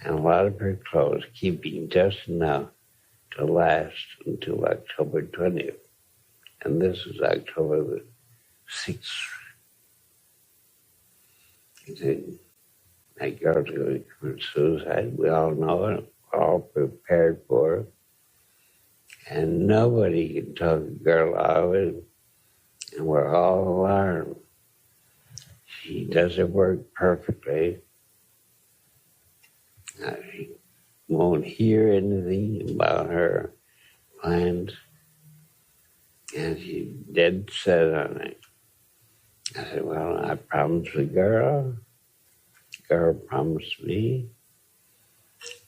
and a lot of her clothes, keeping just enough to last until October 20th. And this is October the 6th. He said, that girl's going to commit suicide. We all know it. We're all prepared for it. And nobody can talk a girl out of it. And we're all alarmed. She does her work perfectly. She won't hear anything about her plans. And she's dead set on it. I said, well, I promised the girl. The girl promised me.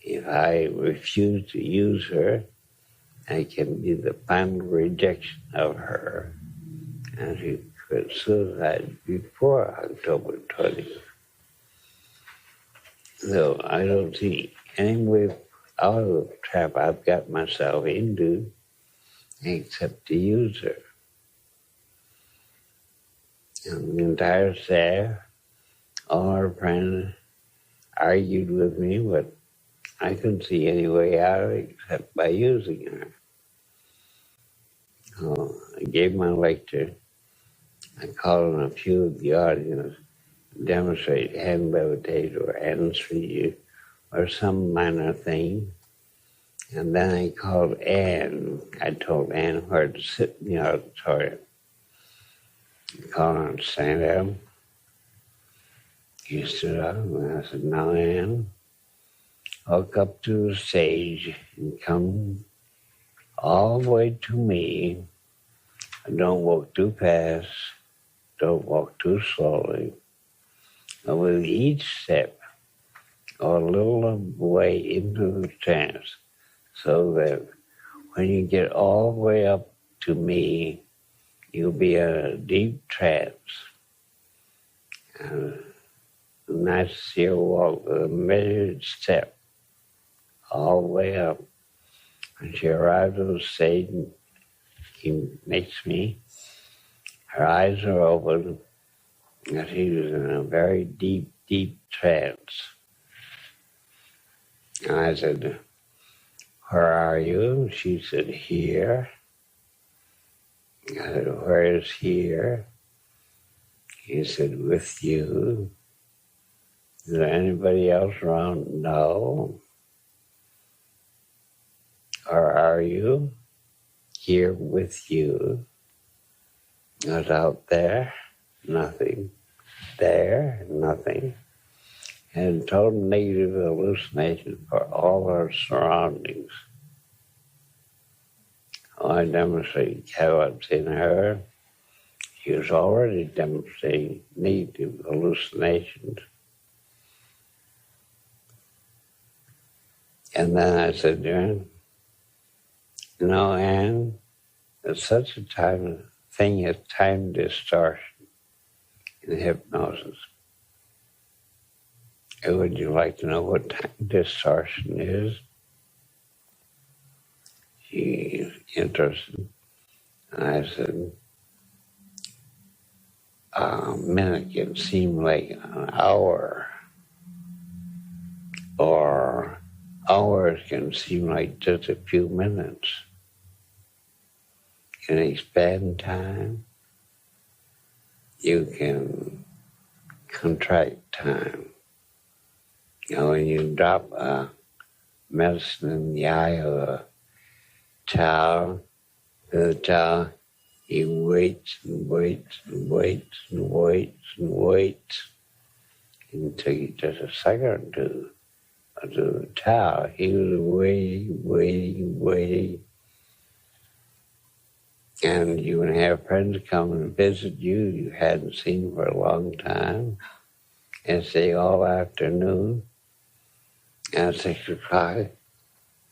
If I refuse to use her, I can be the final rejection of her. And she commit suicide before October 20th. So I don't see any way out of the trap I've got myself into except to use her. And the entire staff, all our friends argued with me, but I couldn't see any way out of it except by using her. So I gave my lecture. I called on a few of the audience to demonstrate hand levitation or anesthesia or some minor thing. And then I called Anne. I told Anne where to sit in the auditorium. I called her and stand up. She stood up and I said, now Anne, walk up to the stage and come all the way to me. And don't walk too fast. Don't walk too slowly. And with each step, go a little way into the trance so that when you get all the way up to me, you'll be in a deep trance. And that's your walk with a measured step all the way up. When she arrives on the stage, he meets me. Her eyes are open, and she was in a very deep, deep trance. And I said, where are you? She said, here. I said, where is here? He said, with you. Is there anybody else around? No. Where are you? Here with you. I was out there, nothing. There, nothing. And total negative hallucination for all our surroundings. I demonstrated catalepsy in her. She was already demonstrating negative hallucinations. And then I said, you know, Anne, there's such a thing as time distortion in hypnosis. Would you like to know what time distortion is? she's interested. And I said, a minute can seem like an hour, or hours can seem like just a few minutes. In a span time, you can contract time. You know, when you drop a medicine in the eye of a child, the child, he waits and waits and waits and waits and waits until just a second or two. But to the child, he was waiting. And you would have friends come and visit you hadn't seen for a long time, and stay all afternoon. And at 6 o'clock,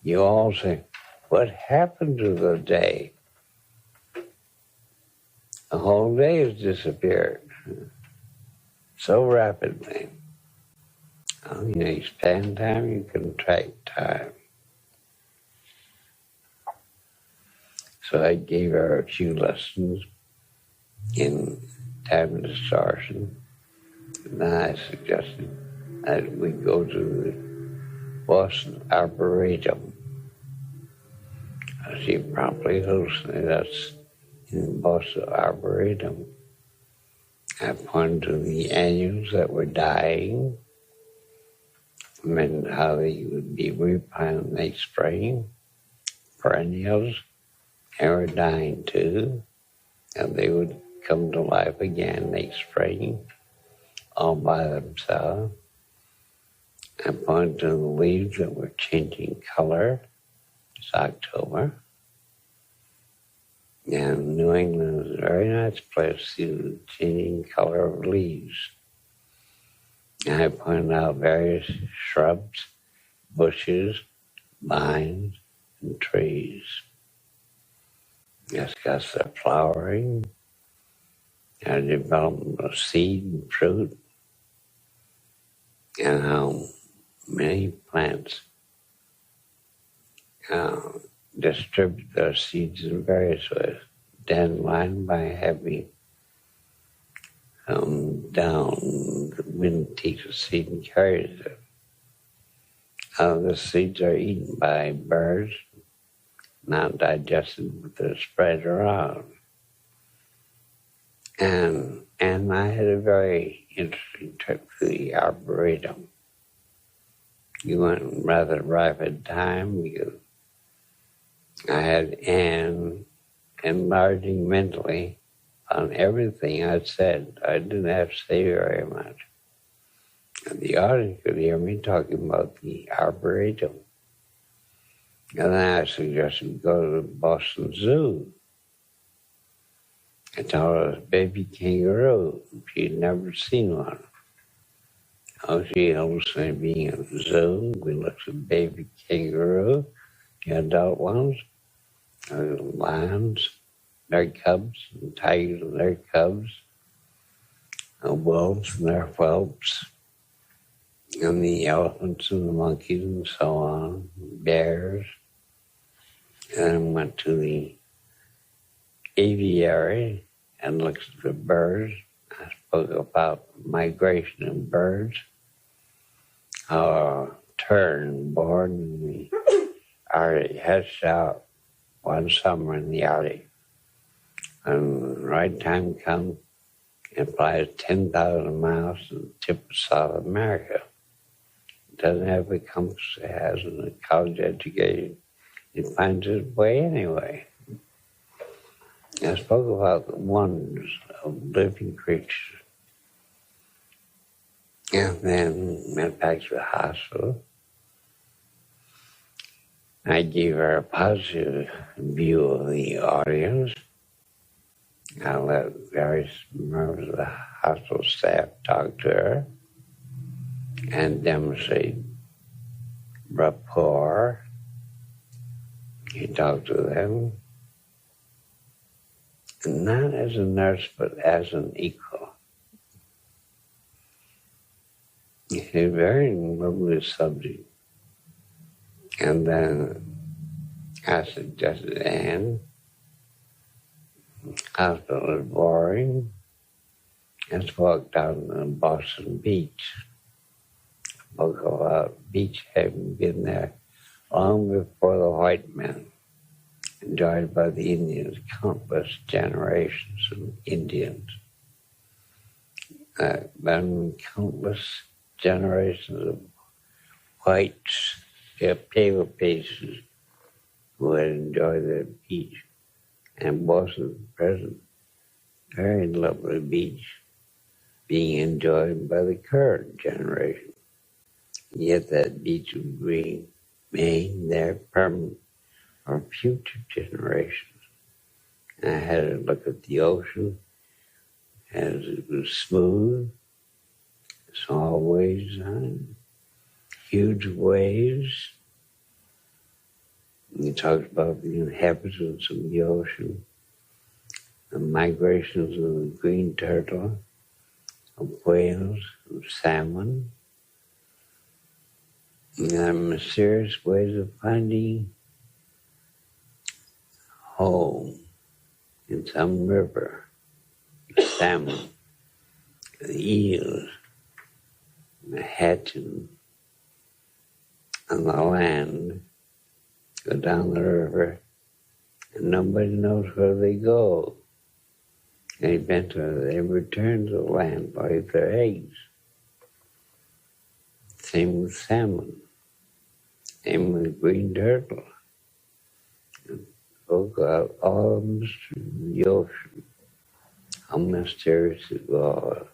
you all say, what happened to the day? The whole day has disappeared so rapidly. You expand time, you contract time. So I gave her a few lessons in time distortion. And then I suggested that we go to the Boston Arboretum. She promptly hallucinated us in the Boston Arboretum. I pointed to the annuals that were dying, and how they would be replanted next spring, perennials. They were dying too, and they would come to life again next spring, all by themselves. I pointed to the leaves that were changing color. It's October. And New England is a very nice place to see the changing color of leaves. And I pointed out various shrubs, bushes, vines, and trees. Discussed the flowering and development of seed and fruit, and how many plants distribute their seeds in various ways. Dandelion by having down, the wind takes a seed and carries it. The seeds are eaten by birds, not digested, but they're spread around. And I had a very interesting trip to the Arboretum. You went in rather rapid time because I had Anne enlarging mentally on everything I said. I didn't have to say very much. And the audience could hear me talking about the Arboretum. And then I suggested we go to the Boston Zoo. I told her it was a baby kangaroo. She'd never seen one. She hallucinated being at the zoo. We looked at baby kangaroo, the adult ones, lions, their cubs, and tigers and their cubs, and wolves and their whelps, and the elephants and the monkeys and so on, bears. And then went to the aviary and looked at the birds. I spoke about migration of birds, how a tern born in the Arctic hatched out one summer in the Arctic. And the right time comes, it flies 10,000 miles to the tip of South America. It doesn't have the compass it has in a college education. It finds its way anyway. I spoke about the wonders of living creatures. And then went back to the hospital. I gave her a positive view of the audience. I let various members of the hospital staff talk to her and demonstrate rapport. He talked to them, and not as a nurse, but as an equal. He's a very lovely subject. And then I suggested Anne. Hospital is boring. Let's walk down to Boston Beach. Spoke about beach having been there long before the white men, enjoyed by the Indians, countless generations of Indians. Been countless generations of whites, pale faces, who had enjoyed the beach. And Boston present, very lovely beach, being enjoyed by the current generation. Yet that beach would remain there permanent for future generations. And I had a look at the ocean as it was smooth, small waves on it, huge waves. He talks about the inhabitants of the ocean, the migrations of the green turtle, of whales, of salmon, and mysterious ways of finding home in some river, salmon, the eels, the hatching on the land, go down the river, and nobody knows where they go. And eventually they return to the land to lay their eggs. Same with salmon. Same with green turtle. And spoke out all the mystery of the ocean. How mysterious it was.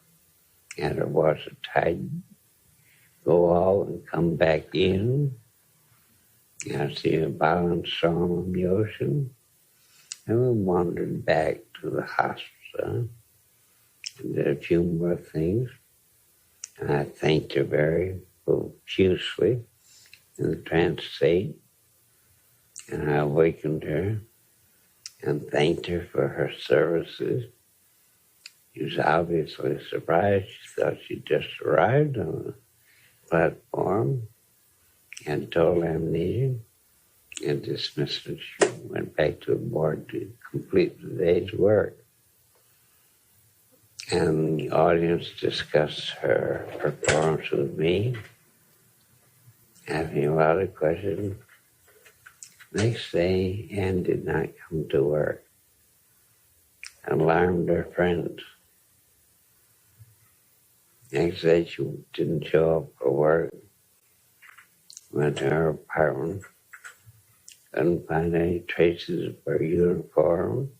And to watch the tide go out and come back in. I see a violent storm in the ocean, and we wandered back to the hospital and did a few more things. And I thanked her very profusely in the trance state, and I awakened her and thanked her for her services. She was obviously surprised. She thought she just arrived on the platform and total amnesia, and dismissed her. She went back to the board to complete the day's work. And the audience discussed her performance with me, asking a lot of questions. Next day, Anne did not come to work. Alarmed her friends. Next day, she didn't show up for work. Went to her apartment, couldn't find any traces of her uniform.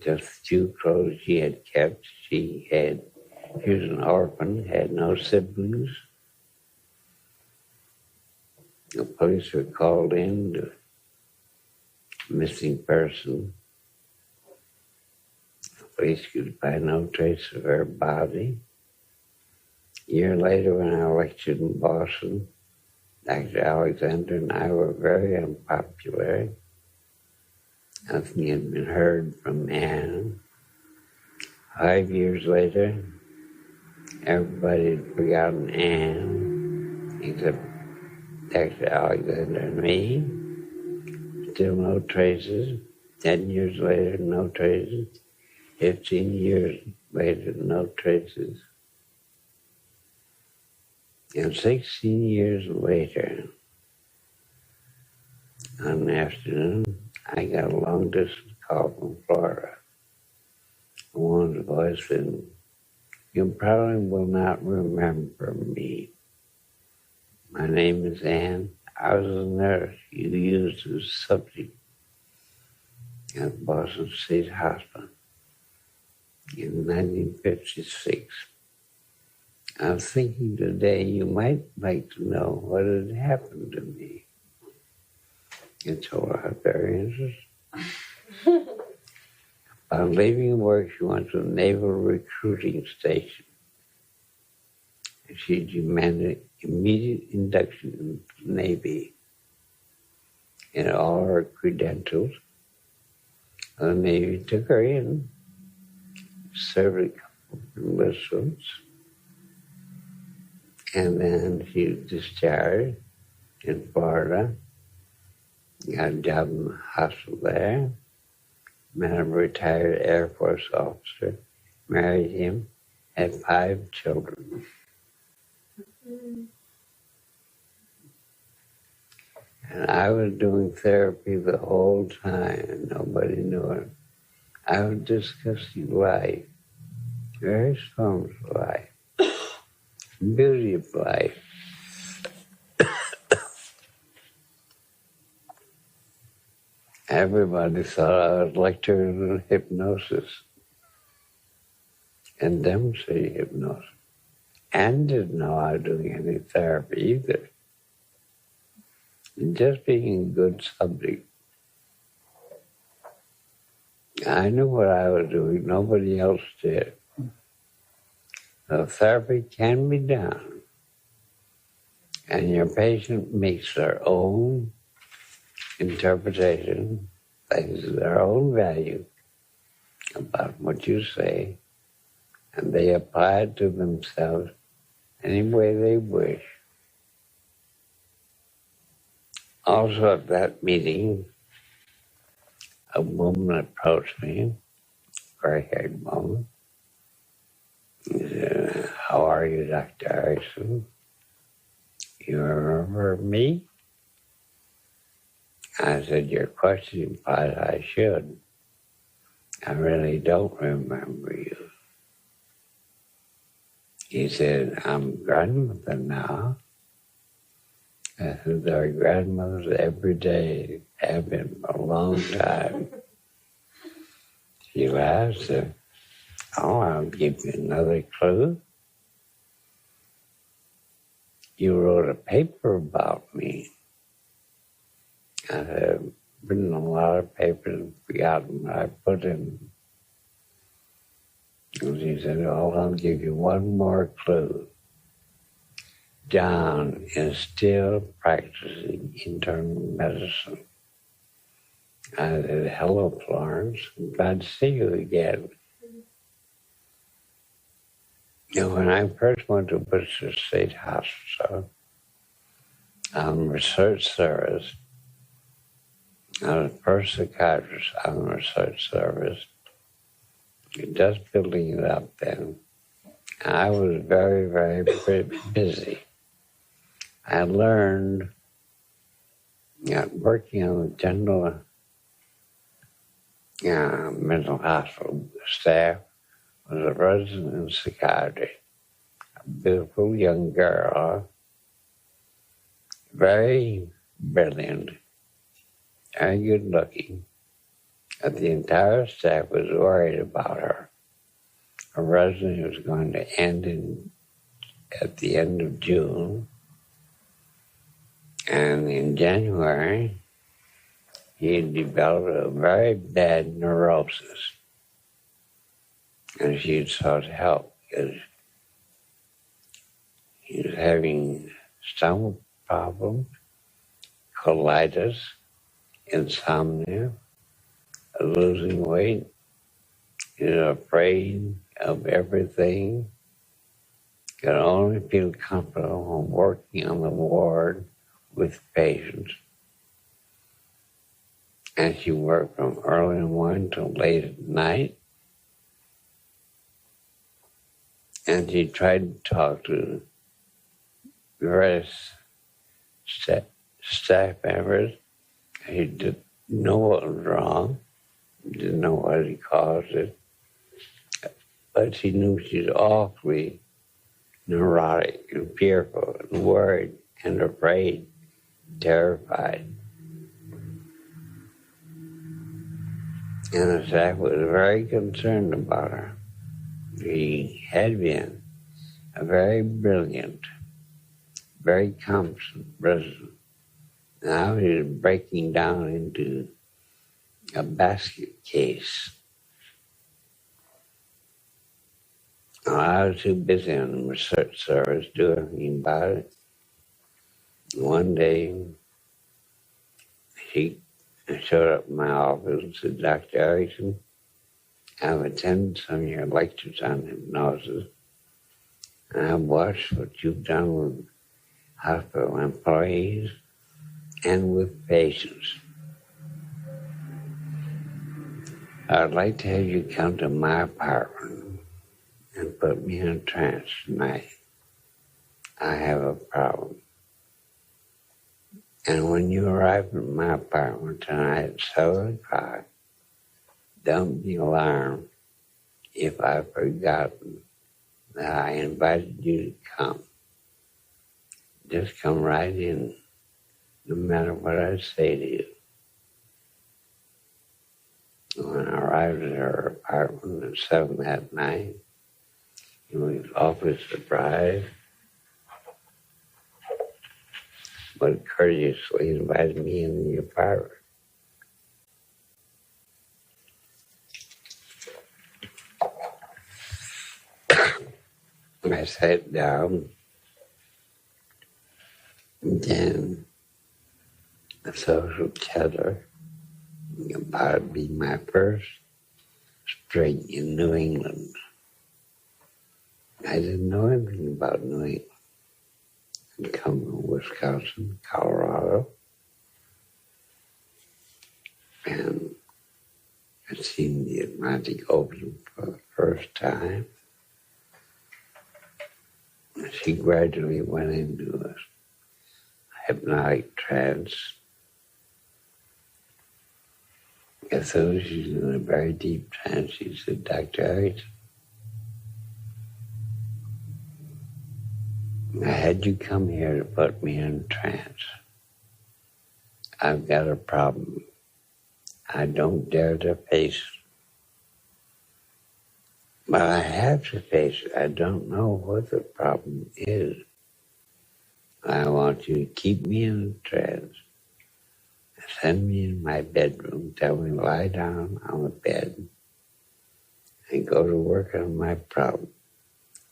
Just a few clothes she had kept. She was an orphan, had no siblings. The police were called in to missing person. The police could find no trace of her body. A year later, when I lectured in Boston, Dr. Alexander and I were very unpopular. Nothing had been heard from Anne. 5 years later, everybody had forgotten Anne, except Dr. Alexander and me. Still no traces. 10 years later, no traces. 15 years later, no traces. And 16 years later, on an afternoon, I got a long-distance call from Florida. A woman's voice said, "You probably will not remember me. My name is Anne. I was a nurse you used as a subject at Boston State Hospital in 1956. I was thinking today you might like to know what had happened to me." And so I was very interested. Upon leaving work, she went to a naval recruiting station. And she demanded immediate induction into the Navy. And all her credentials. The Navy took her in, served a couple of enlistments, and then she was discharged in Florida. Got a job in the hospital there. Met a retired Air Force officer. Married him. Had 5 children. And I was doing therapy the whole time, and nobody knew it. I was discussing life, various forms of life, beauty of life. Everybody thought I was lecturing on hypnosis and demonstrating hypnosis, and didn't know I was doing any therapy either. Just being a good subject. I knew what I was doing, nobody else did. So therapy can be done, and your patient makes their own interpretation, things their own value about what you say, and they apply it to themselves any way they wish. Also at that meeting, a woman approached me, gray-haired woman. She said, "How are you, Dr. Erickson? You remember me?" I said, "Your question implies I should. I really don't remember you." He said, "I'm grandmother now." I said, "There are grandmothers every day, have been for a long time." She laughed and said, "Oh, I'll give you another clue. You wrote a paper about me." I have written a lot of papers and forgotten what I put in. And she said, "Oh, I'll give you one more clue. John is still practicing internal medicine." I said, "Hello, Florence. I'm glad to see you again." When I first went to Worcester State Hospital on research service, I was first psychiatrist on the research service, just building it up then. I was very, very busy. I learned working on the general mental hospital staff was a resident in psychiatry, a beautiful young girl, very brilliant, very good looking. And the entire staff was worried about her. Her residency was going to end at the end of June. And in January, he had developed a very bad neurosis. And she had sought help because he was having stomach problems, colitis, insomnia, losing weight. He was afraid of everything. Could only feel comfortable working on the ward with patients. And she worked from early in the morning till late at night. And she tried to talk to various staff members. He didn't know what was wrong, didn't know what had caused it, but she knew she was awfully neurotic and fearful and worried and afraid, terrified. And the staff was very concerned about her. She had been a very brilliant, very competent resident. Now he was breaking down into a basket case. I was too busy on the research service doing anything about it. One day, she showed up in my office and said, "Dr. Erickson, I've attended some of your lectures on hypnosis, and I've watched what you've done with hospital employees and with patience. I'd like to have you come to my apartment and put me in a trance tonight. I have a problem. And when you arrive at my apartment tonight at 7 o'clock, don't be alarmed if I've forgotten that I invited you to come. Just come right in, no matter what I say to you. When I arrived at her apartment at 7 that night, he was awfully surprised, but courteously invited me in the apartment. I sat down, and then a social chatter about it being my first string in New England. I didn't know anything about New England. I'd come from Wisconsin, Colorado, and I'd seen the Atlantic Ocean for the first time. She gradually went into a hypnotic trance. As soon as she's in a very deep trance, she said, Dr. Erickson, I had you come here to put me in a trance. I've got a problem. I don't dare to face it. But I have to face it. I don't know what the problem is. I want you to keep me in a trance. Send me in my bedroom. Tell me to lie down on the bed and go to work on my problem.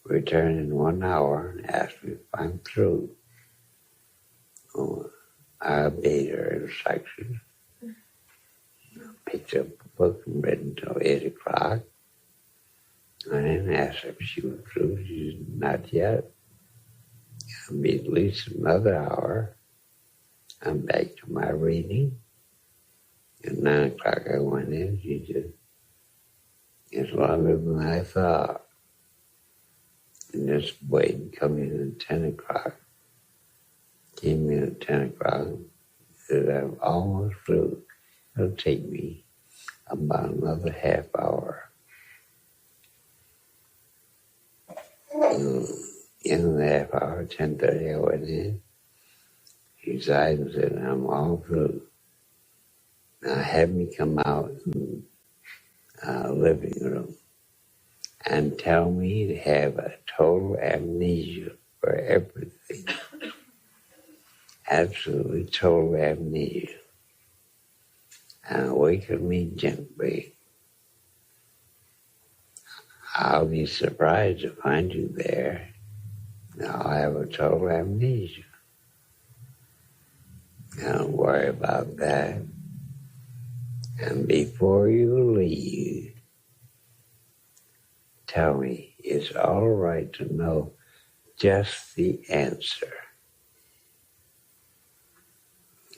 Return in 1 hour and ask me if I'm through. I obeyed her instructions. Picked up a book and read until 8 o'clock. I then asked her if she was through. She said, not yet. It'll be at least another hour. I'm back to my reading. At 9 o'clock I went in. She said, it's longer than I thought. And just wait and come in at 10 o'clock. Came in at 10 o'clock. Said, I'm almost through. It'll take me about another half hour. In the half hour, 10:30, I went in. She sighed and said, I'm all through. Now have me come out in the living room and tell me to have a total amnesia for everything. Absolutely total amnesia. And awaken me gently. I'll be surprised to find you there. Now I have a total amnesia. Don't worry about that. And before you leave, tell me it's all right to know just the answer.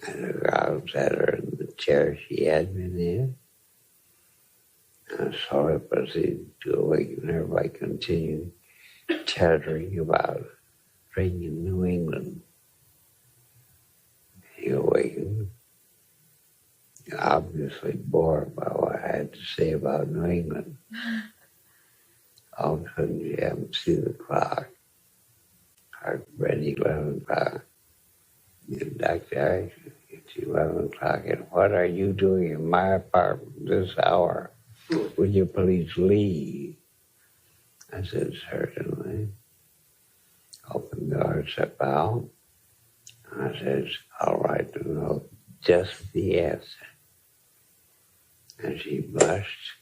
And I sat her in the chair she had been in. I saw her proceed to awaken her by continuing chattering about a spring in New England. She awakened, obviously bored by what I had to say about New England. All of a sudden, she happened to see the clock. I read 11 o'clock. And Dr. Erickson, it's 11 o'clock, and what are you doing in my apartment this hour? Would you please leave? I said, certainly. Opened the door, stepped out. I said, it's all right to know just the answer. And she blushed.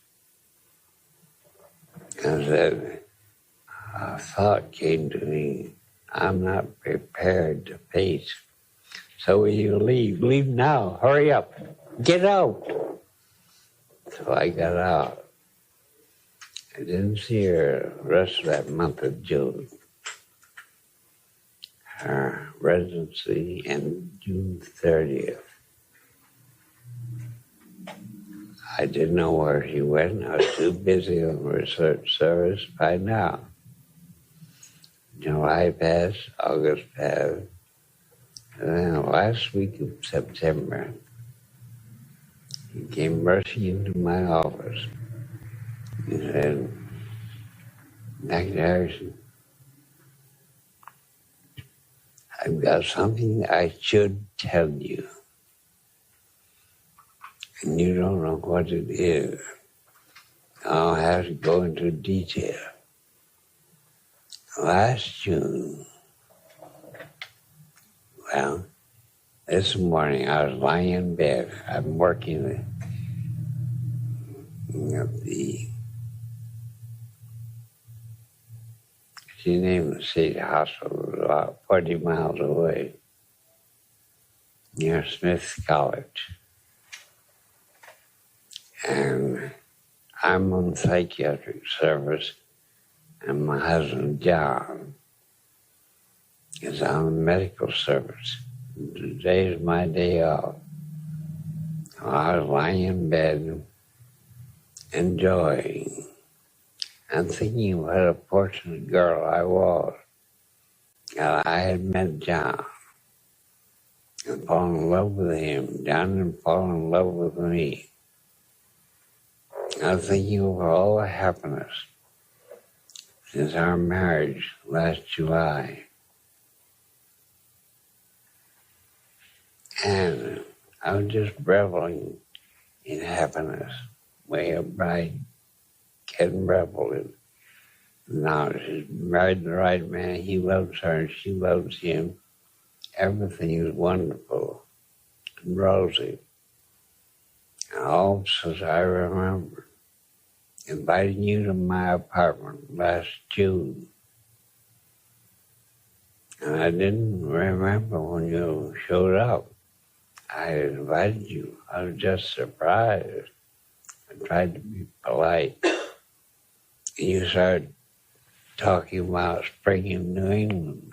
I said, a thought came to me. I'm not prepared to face. So will you leave? Leave now. Hurry up. Get out. So I got out. I didn't see her the rest of that month of June. her residency on June 30th. I didn't know where she went. I was too busy on research service by now. July passed, August passed, and then the last week of September, he came rushing into my office. He said, Dr. Erickson, I've got something I should tell you, and you don't know what it is. I'll have to go into detail. Last June, well, this morning I was lying in bed. I'm working at she named the state hospital about 40 miles away, near Smith College. And I'm on psychiatric service, and my husband, John, is on medical service. Today is my day off. I was lying in bed, enjoying, and thinking what a fortunate girl I was. And I had met John and fallen in love with him. John had fallen in love with me. I was thinking of all the happiness since our marriage last July. And I was just reveling in happiness, way a bride can revel in. Now she's married the right man, he loves her and she loves him. Everything is wonderful and rosy. And all of a sudden I remember inviting you to my apartment last June. And I didn't remember when you showed up. I invited you. I was just surprised. I tried to be polite. And you started talking about spring in New England.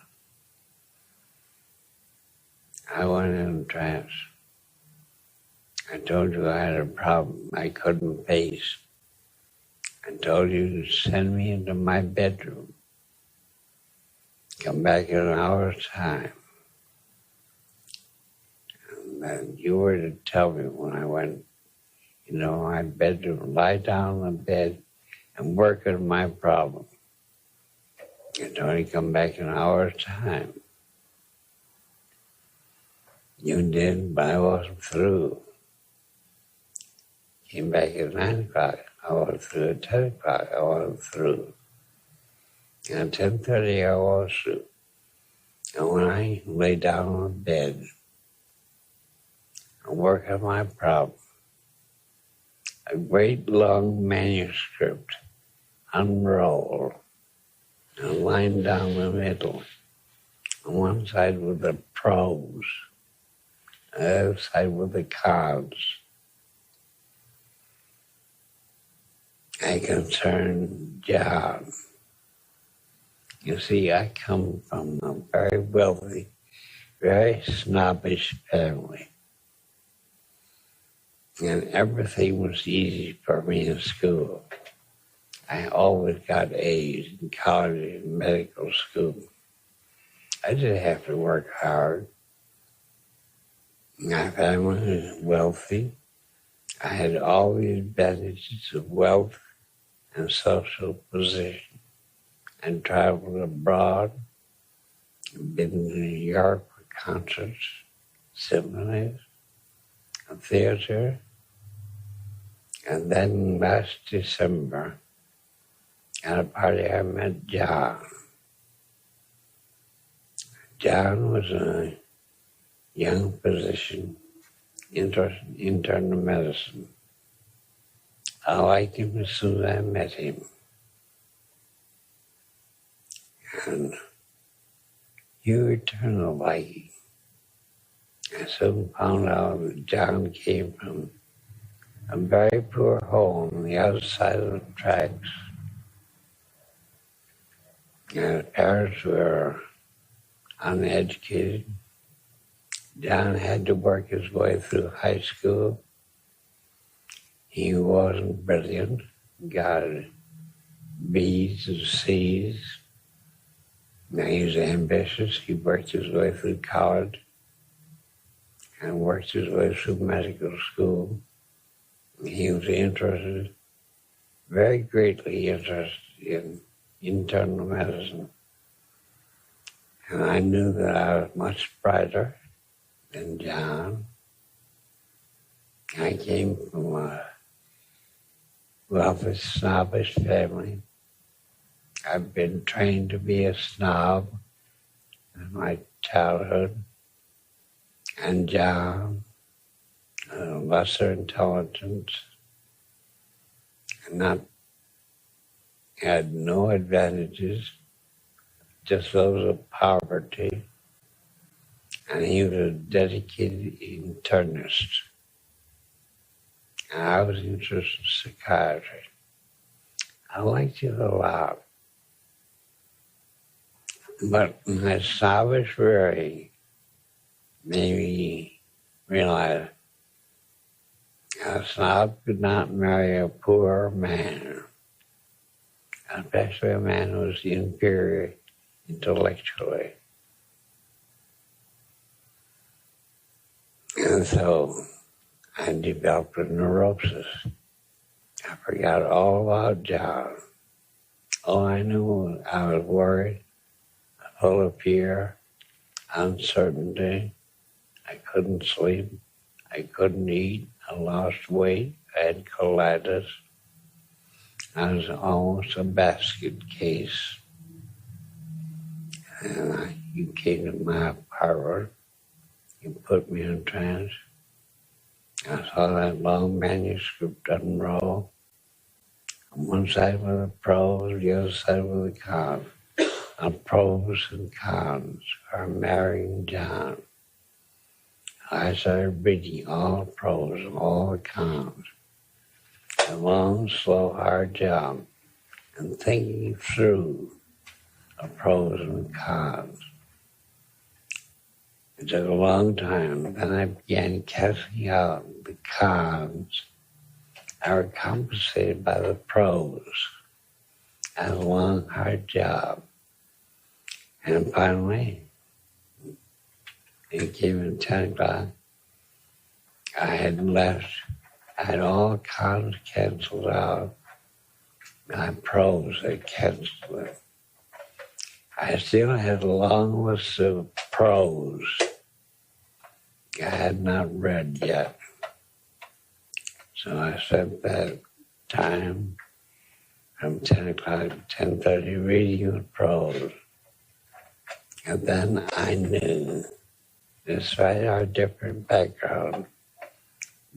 I went in a trance. I told you I had a problem I couldn't face. I told you to send me into my bedroom. Come back in an hour's time. And then you were to tell me when I went into my bedroom, lie down on the bed and work on my problem. I told you to come back in an hour's time. You did, but I wasn't through. Came back at 9 o'clock. I wasn't through. At 10 o'clock, I wasn't through. And at 10:30, I was through. And when I lay down on the bed and work on my problem, a great long manuscript unrolled and lined down the middle. On one side were the pros, on the other side were the cons. I concerned John. You see, I come from a very wealthy, very snobbish family. And everything was easy for me in school. I always got A's in college and medical school. I didn't have to work hard. My family was wealthy. I had all the advantages of wealth and social position, and traveled abroad, been to New York for concerts, symphonies, a theater. And then last December, at a party I met John. John was a young physician, interested in internal medicine. I liked him as soon as I met him. And he returned the liking. I soon found out that John came from a very poor home on the other side of the tracks. And his parents were uneducated. John had to work his way through high school. He wasn't brilliant, got B's and C's. Now he was ambitious. He worked his way through college and worked his way through medical school. He was interested, very greatly interested in internal medicine. And I knew that I was much brighter than John. I came from a wealthy, snobbish family. I've been trained to be a snob in my childhood. And John, lesser intelligence, and had no advantages, just those of poverty. And he was a dedicated internist. And I was interested in psychiatry. I liked it a lot. But my snobbish rearing made me realize a snob could not marry a poor man, especially a man who was inferior intellectually. And so I developed a neurosis. I forgot all about John. All I knew was I was worried, full of fear, uncertainty. I couldn't sleep. I couldn't eat. I lost weight. I had colitis. I was almost a basket case. And you came to my apartment. You put me in trance. I saw that long manuscript unroll. On one side were the pros, the other side were the cons. The pros and cons are marrying John. I started reading all the pros and all the cons. A long, slow, hard job and thinking through the pros and cons. It took a long time. Then I began casting out the cons that were compensated by the pros. I had a long, hard job. And finally, it came at 10 o'clock. I had left. I had all cons canceled out. My pros had canceled it. I still had a long list of prose I had not read yet. So I spent that time from 10 o'clock to 10:30 reading the prose. And then I knew, despite our different background,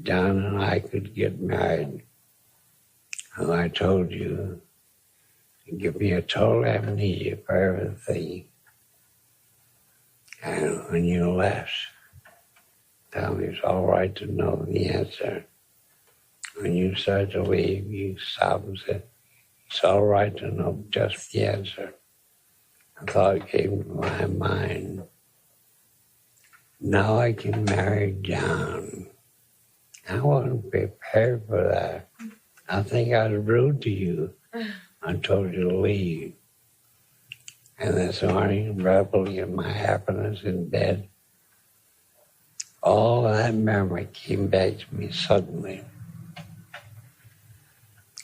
John and I could get married. And I told you, give me a total amnesia for everything. And when you left, tell me it's all right to know the answer. When you started to leave, you stopped and said, it's all right to know just the answer. A thought came to my mind. Now I can marry John. I wasn't prepared for that. I think I was rude to you. I told you to leave. And this morning, reveling in my happiness in bed, all that memory came back to me suddenly.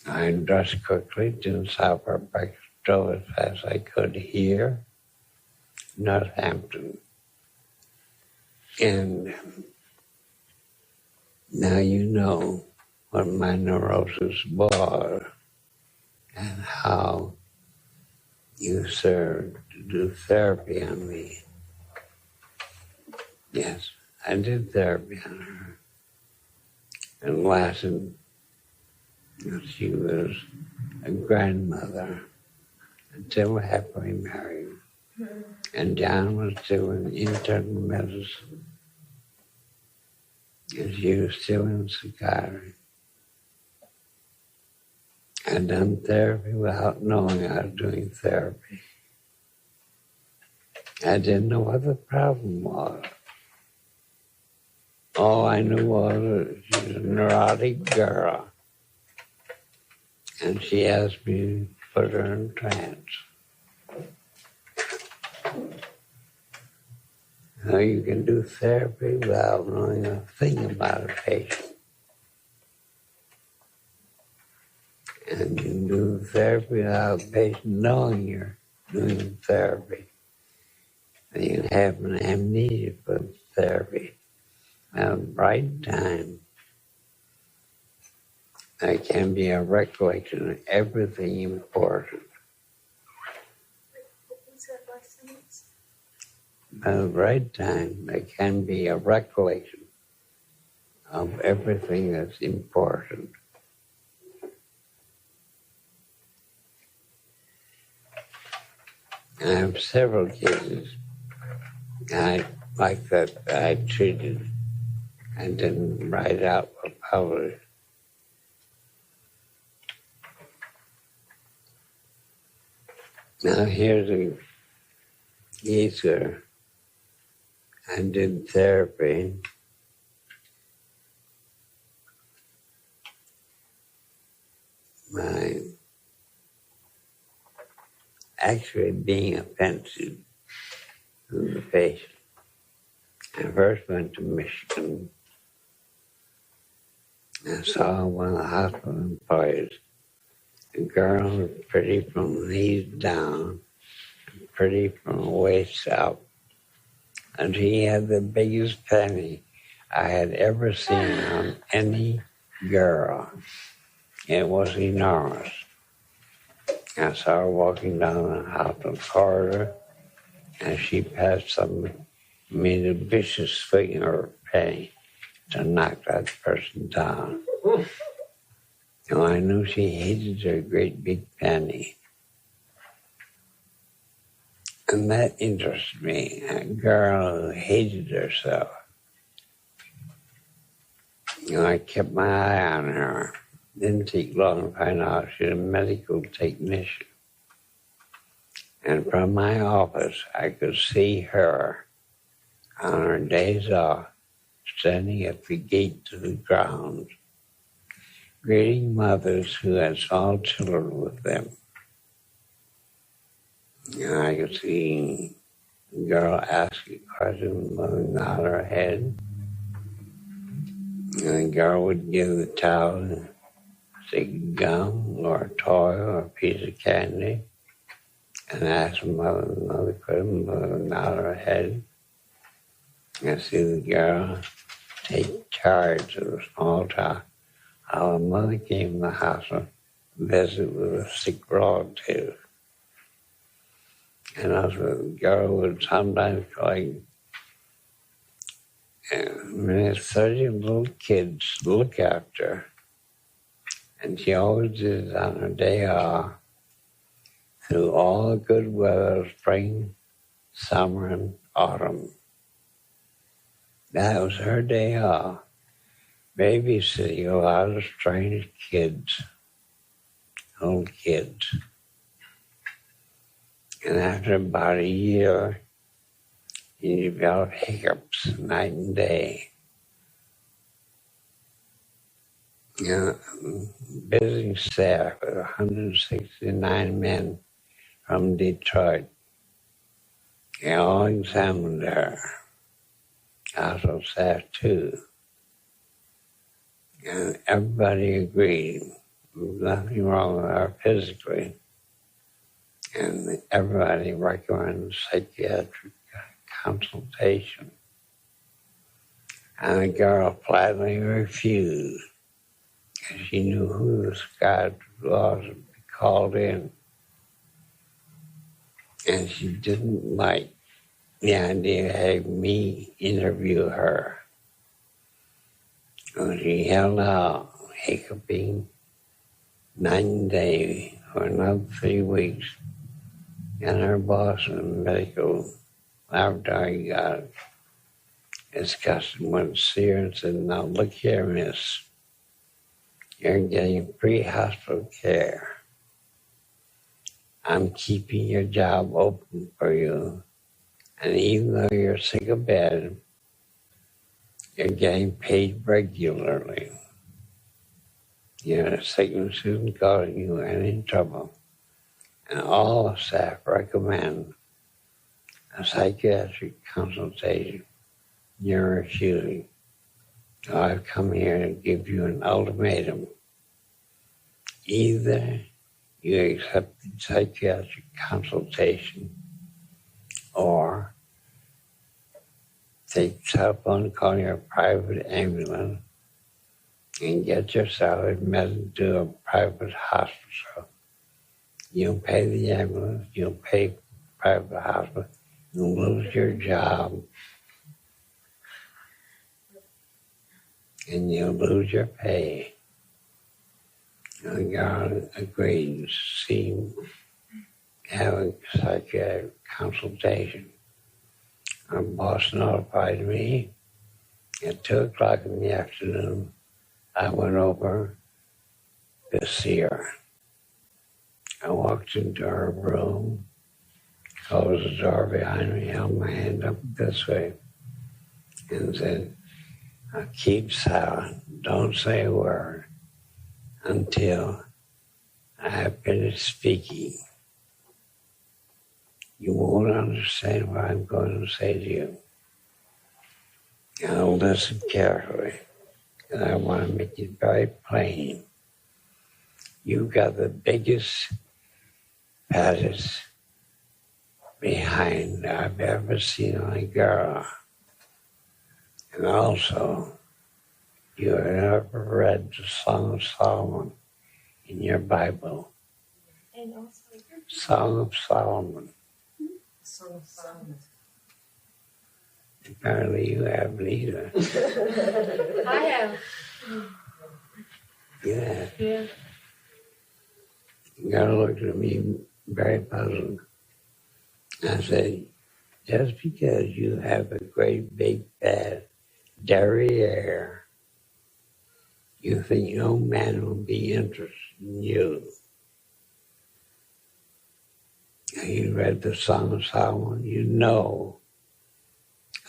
I dressed quickly, didn't stop for breakfast, drove as fast as I could here, Northampton. And now you know what my neurosis was and how you served to do therapy on me. Yes, I did therapy on her. And lasted, she was a grandmother until happily married. And John was still in internal medicine. And she was still in psychiatry. I'd done therapy without knowing I was doing therapy. I didn't know what the problem was. All I knew was that she was a neurotic girl. And she asked me to put her in trance. Now you can do therapy without knowing a thing about a patient. And you can do therapy without a patient knowing you're doing therapy. And you can have an amnesia for therapy. At the right time, there can be a recollection of everything important. What was that last sentence? At the right time, there can be a recollection of everything that's important. I have several cases like that I treated and didn't write out or publish. Now here's a case where I did therapy. By actually being offensive to the patient. I first went to Michigan. I saw one of the hospital employees. The girl was pretty from the knees down, pretty from the waist up. And she had the biggest penny I had ever seen on any girl. It was enormous. I saw her walking down the hospital corridor, and she passed something, made a vicious swing of her penny to knock that person down. So I knew she hated her great big penny. And that interested me, a girl who hated herself. I kept my eye on her. Didn't take long to find out she was a medical technician. And from my office, I could see her on her days off, standing at the gate to the grounds, greeting mothers who had small children with them. And I could see the girl ask a question, nod her head. And the girl would give the child stick gum or a toy or a piece of candy and ask the mother another question, mother would nod her head. I see the girl take charge of the small child. How the mother came to the house to visit with a sick relative. And also the girl would sometimes like 30 little kids look after her. And she always did it on her day off, through all the good weather, spring, summer, and autumn. That was her day off, babysitting a lot of strange kids, old kids. And after about a year, he developed hiccups night and day. Visiting staff with 169 men from Detroit. They all examined her. Also staff too. And everybody agreed there was nothing wrong with her physically. And everybody recommended psychiatric consultation. And the girl flatly refused. She knew who the psychiatrist was and be called in. And she didn't like the idea of having me interview her. So she held out, hiccuping night and day for another 3 weeks. And her boss in the medical laboratory got it. Discussed and went to see her and said, "Now look here, miss. You're getting free hospital care. I'm keeping your job open for you And even though you're sick of bed, you're getting paid regularly. Your sickness isn't causing you any trouble. And all the staff recommend a psychiatric consultation. You're refusing. So I've come here to give you an ultimatum. Either you accept the psychiatric consultation or take the telephone, call your private ambulance, and get yourself admitted to a private hospital. You'll pay the ambulance, you'll pay the private hospital, you'll lose your job, and you'll lose your pay. And God agreed to have a psychiatric consultation. Our boss notified me at 2 o'clock in the afternoon. I went over to see her. I walked into her room, closed the door behind me, held my hand up this way, and said, keep silent, don't say a word until I finish speaking. You won't understand what I'm going to say to you. Now listen carefully, and I want to make it very plain. You've got the biggest, fattest behind I've ever seen on a girl. And also, you have never read the Song of Solomon in your Bible. And also, Song of Solomon. Song of Solomon. Apparently you haven't either. I have. Yeah. Yeah. The girl looked at me very puzzled. I said, just because you have a great big fat derriere, you think no man will be interested in you. Now, you read the Song of Solomon, you know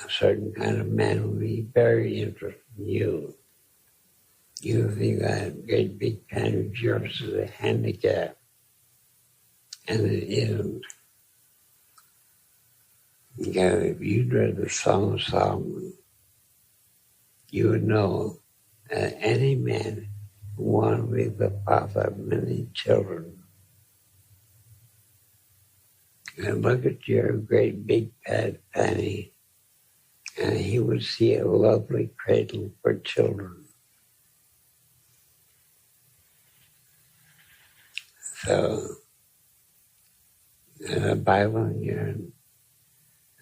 a certain kind of man will be very interested in you. You think that great big pan of yours is a handicap, and it isn't. Because if you'd read the Song of Solomon, you would know that any man who wants to be the father of many children, and look at your great big fat fanny, and he would see a lovely cradle for children. So, in the Bible, you're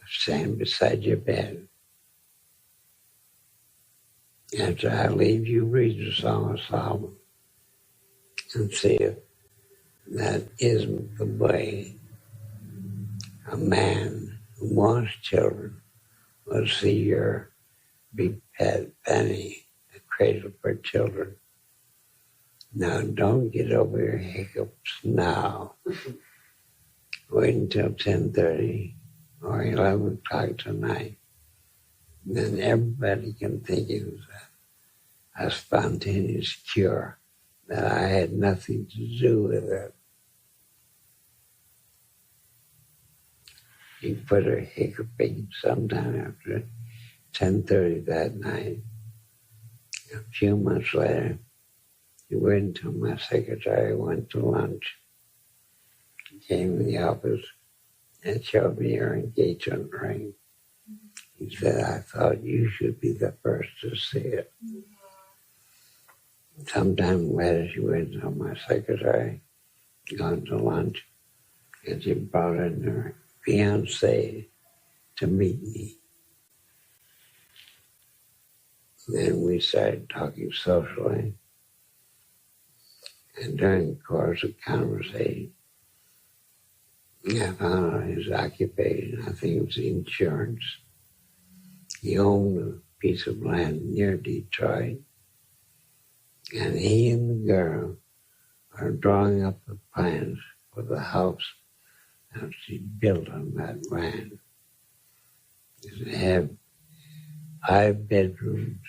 stand beside your bed. After I leave, you read the Song of Solomon and see if that isn't the way a man who wants children will see your big fat fanny, a cradle for children. Now, don't get over your hiccups now. Wait until 10:30 or 11 o'clock tonight. Then everybody can think it was a spontaneous cure, that I had nothing to do with it. You put her hiccuping sometime after 10:30 that night. A few months later, she waited until my secretary went to lunch. She came to the office and showed me her engagement ring. He said, I thought you should be the first to see it. Sometime later, she went to my secretary, gone to lunch, and she brought in her fiancé to meet me. Then we started talking socially, and during the course of conversation, I found out his occupation. I think it was insurance. He owned a piece of land near Detroit, and he and the girl are drawing up the plans for the house that she built on that land. They have 5 bedrooms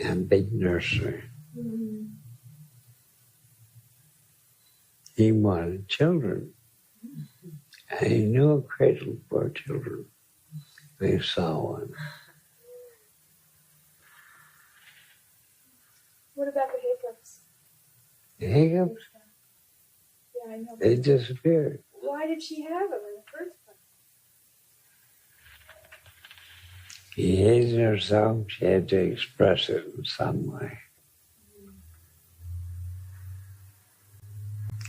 and big nursery. Mm-hmm. He wanted children. And he knew a cradle for children. We saw one. What about the hiccups? The hiccups, Yeah, I know. they disappeared. Why did she have them in the first place? She hated herself. She had to express it in some way.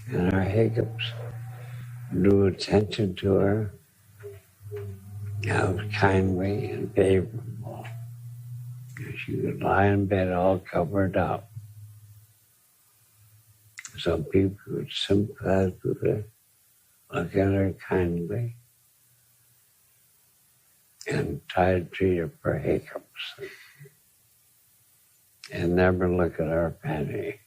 And her hiccups drew attention to her. I was kindly and favorable. She would lie in bed all covered up. So people would sympathize with her, look at her kindly, and try to treat her for hiccups. And never look at her panty.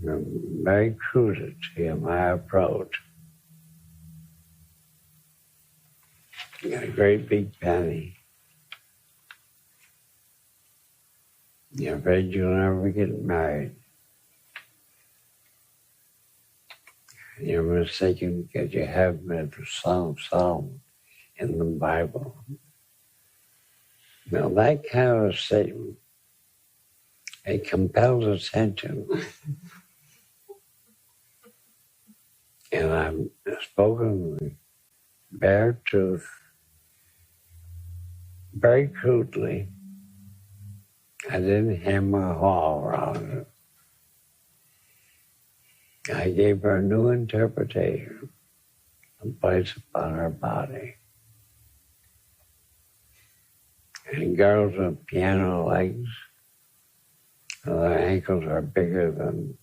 Very crude to my approach. You got a great big panty. You're afraid you'll never get married. You're mistaken because you have read the Song of Solomon in the Bible. Now that kind of statement, it compels attention. And I'm spoken with bare truth, very crudely. I didn't hammer a wall around it. I gave her a new interpretation and placed upon her body. And girls with piano legs, their ankles are bigger than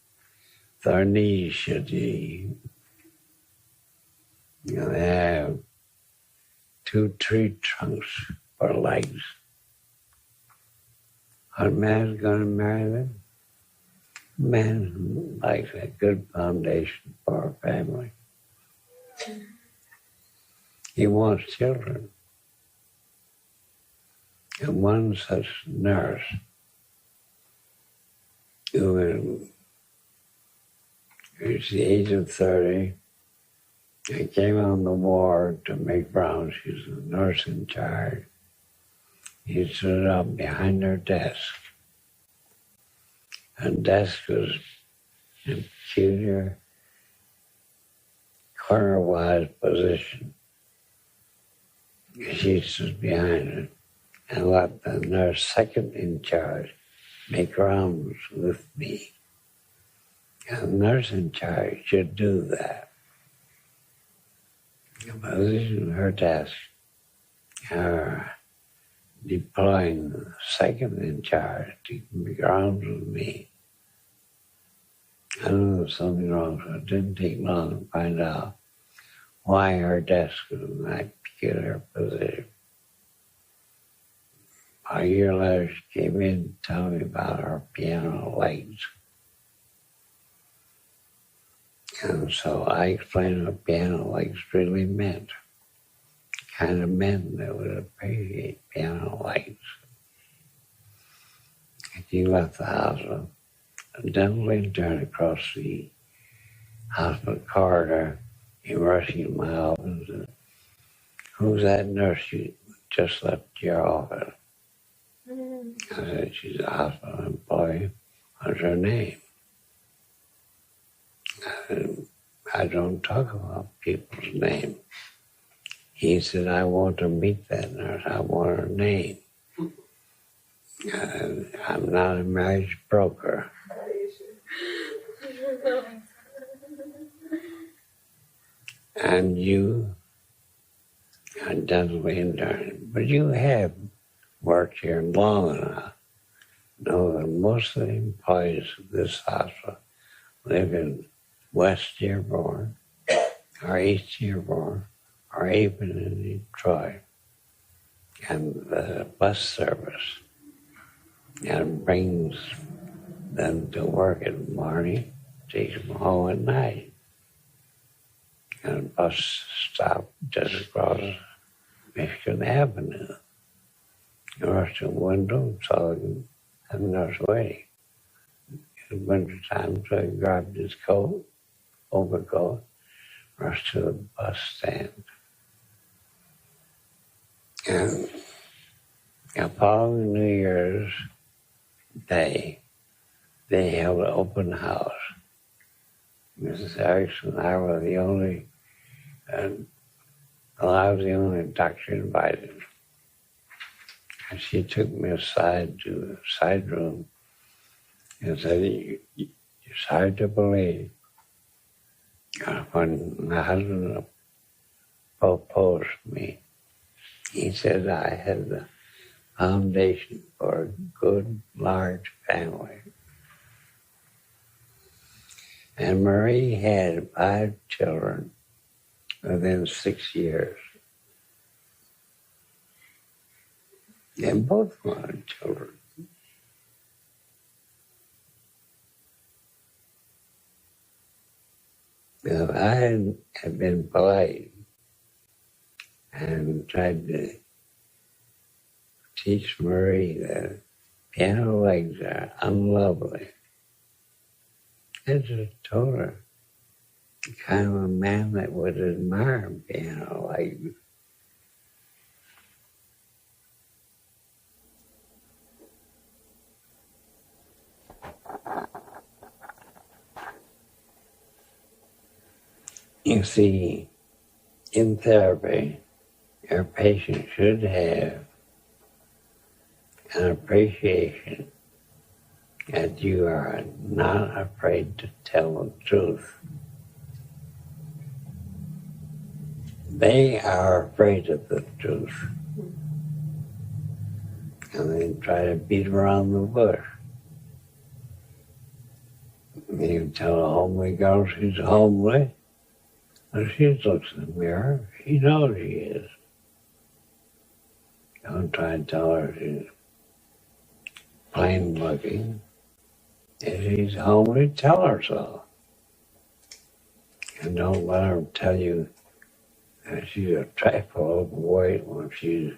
their knees should be. You know, they have 2 tree trunks for legs. What man's going to marry them? A man who likes a good foundation for a family. He wants children. And one such nurse who reached the age of 30, I came on the ward to make rounds. She was the nurse in charge. He stood up behind her desk. Her desk was in a peculiar corner-wise position. She stood behind it and let the nurse second in charge make rounds with me. And the nurse in charge should do that. The position of her desk, her deploying the second in charge to make rounds with me. I knew there was something wrong, so it didn't take long to find out why her desk was in that peculiar position. A year later, she came in to tell me about her piano legs. And so I explained what piano legs really meant. The kind of men that would appreciate piano legs. And she left the hospital. A dental intern across the hospital corridor came rushing in my office and said, "Who's that nurse you just left your office?" I said, "She's a hospital employee. What's her name?" I don't talk about people's names. He said, "I want to meet that nurse. I want her name. I'm not a marriage broker." And you are dental intern, but you have worked here long enough to know that most of the employees of this hospital live in West Dearborn, or East Dearborn, or even in Detroit. And the bus service and brings them to work in the morning, takes them home at night. and a bus stopped just across Michigan Avenue. I rushed to the window and saw him and a nurse waiting. It was winter time, so he grabbed his coat, overcoat, rushed to the bus stand. And the following New Year's Day, they held an open house. Mrs. Erickson and I were the only, I was the only doctor invited. And she took me aside to the side room and said, "It's hard to believe." When my husband proposed me, he said I had the foundation for a good, large family. And Marie had 5 children within 6 years. And both wanted children. If I had been polite and tried to teach Marie that piano legs are unlovely, I just told her the kind of a man that would admire piano legs. You see, in therapy, your patient should have an appreciation that you are not afraid to tell the truth. They are afraid of the truth. And they try to beat around the bush. You tell a homely girl she's homely, and she looks in the mirror, she knows she is. Don't try to tell her she's plain looking. If she's homely, tell her so. And don't let her tell you that she's a trifle overweight when she's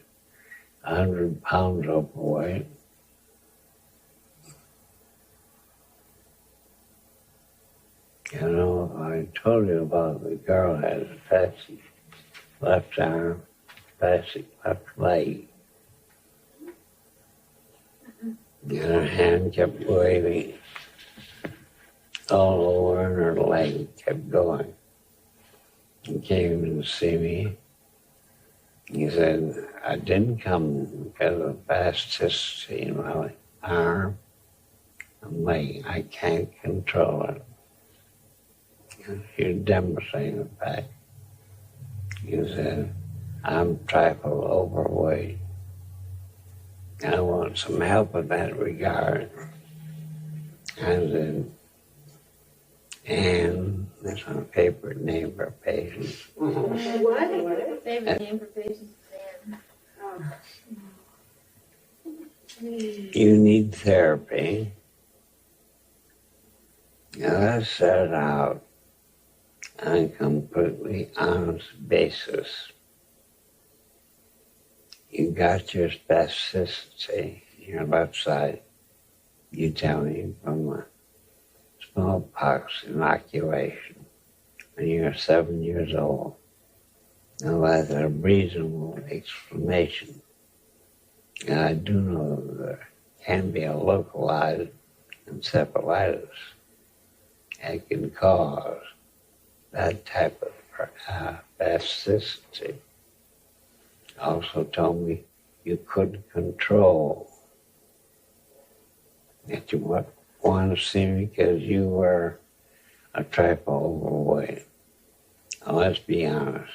100 pounds overweight. You know, I told you about the girl who had a spastic left arm, spastic left leg. And her hand kept waving all over and her leg kept going. He came in to see me. He said, I didn't come because of spasticity in my arm and leg. I can't control it. She's demonstrating the fact. He said, I'm trifle overweight. I want some help in that regard. I said, and that's my favorite name for patients. What? Favorite name for patients is Anne. You need therapy. Now let's start out on a completely honest basis. You got your spasticity in your left side, you tell me, from a smallpox inoculation when you were 7 years old. Now that's a reasonable explanation. And I do know that there can be a localized encephalitis that can cause that type of spasticity. Also told me you couldn't control that you want to see me because you were a trifle overweight. Now, let's be honest.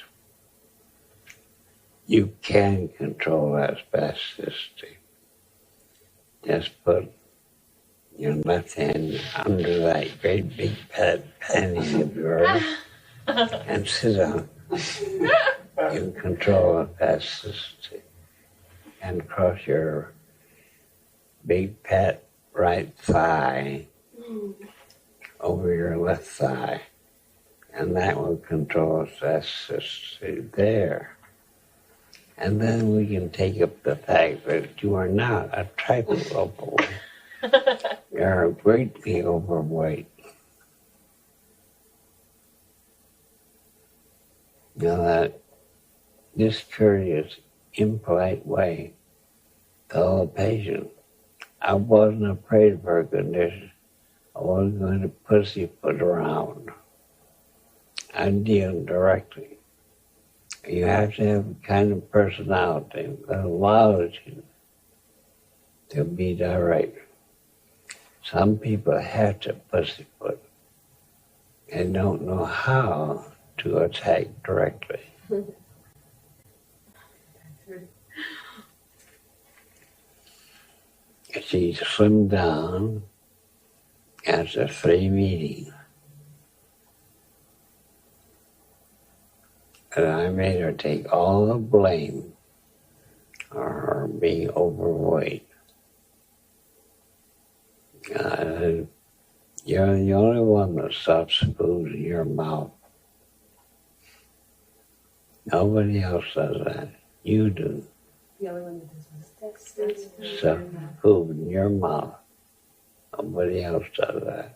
You can control that spasticity. Just put your left hand under that great big panty of yours and sit down. You control the spasticity and cross your big fat right thigh over your left thigh And that will control us. That's just there. And then we can take up the fact that you are not a trifle overweight. You're greatly overweight. Now that discourteous, impolite way, tell the patient, I wasn't afraid of her condition. I wasn't going to pussyfoot around. I deal directly. You have to have a kind of personality that allows you to be direct. Some people have to pussyfoot and don't know how to attack directly. She slimmed down after 3 meetings. And I made her take all the blame for her being overweight. I said, you're the only one that stuffs food in your mouth. Nobody else does that. You do. The only one that does what? Stuff food in your mouth. Nobody else does that.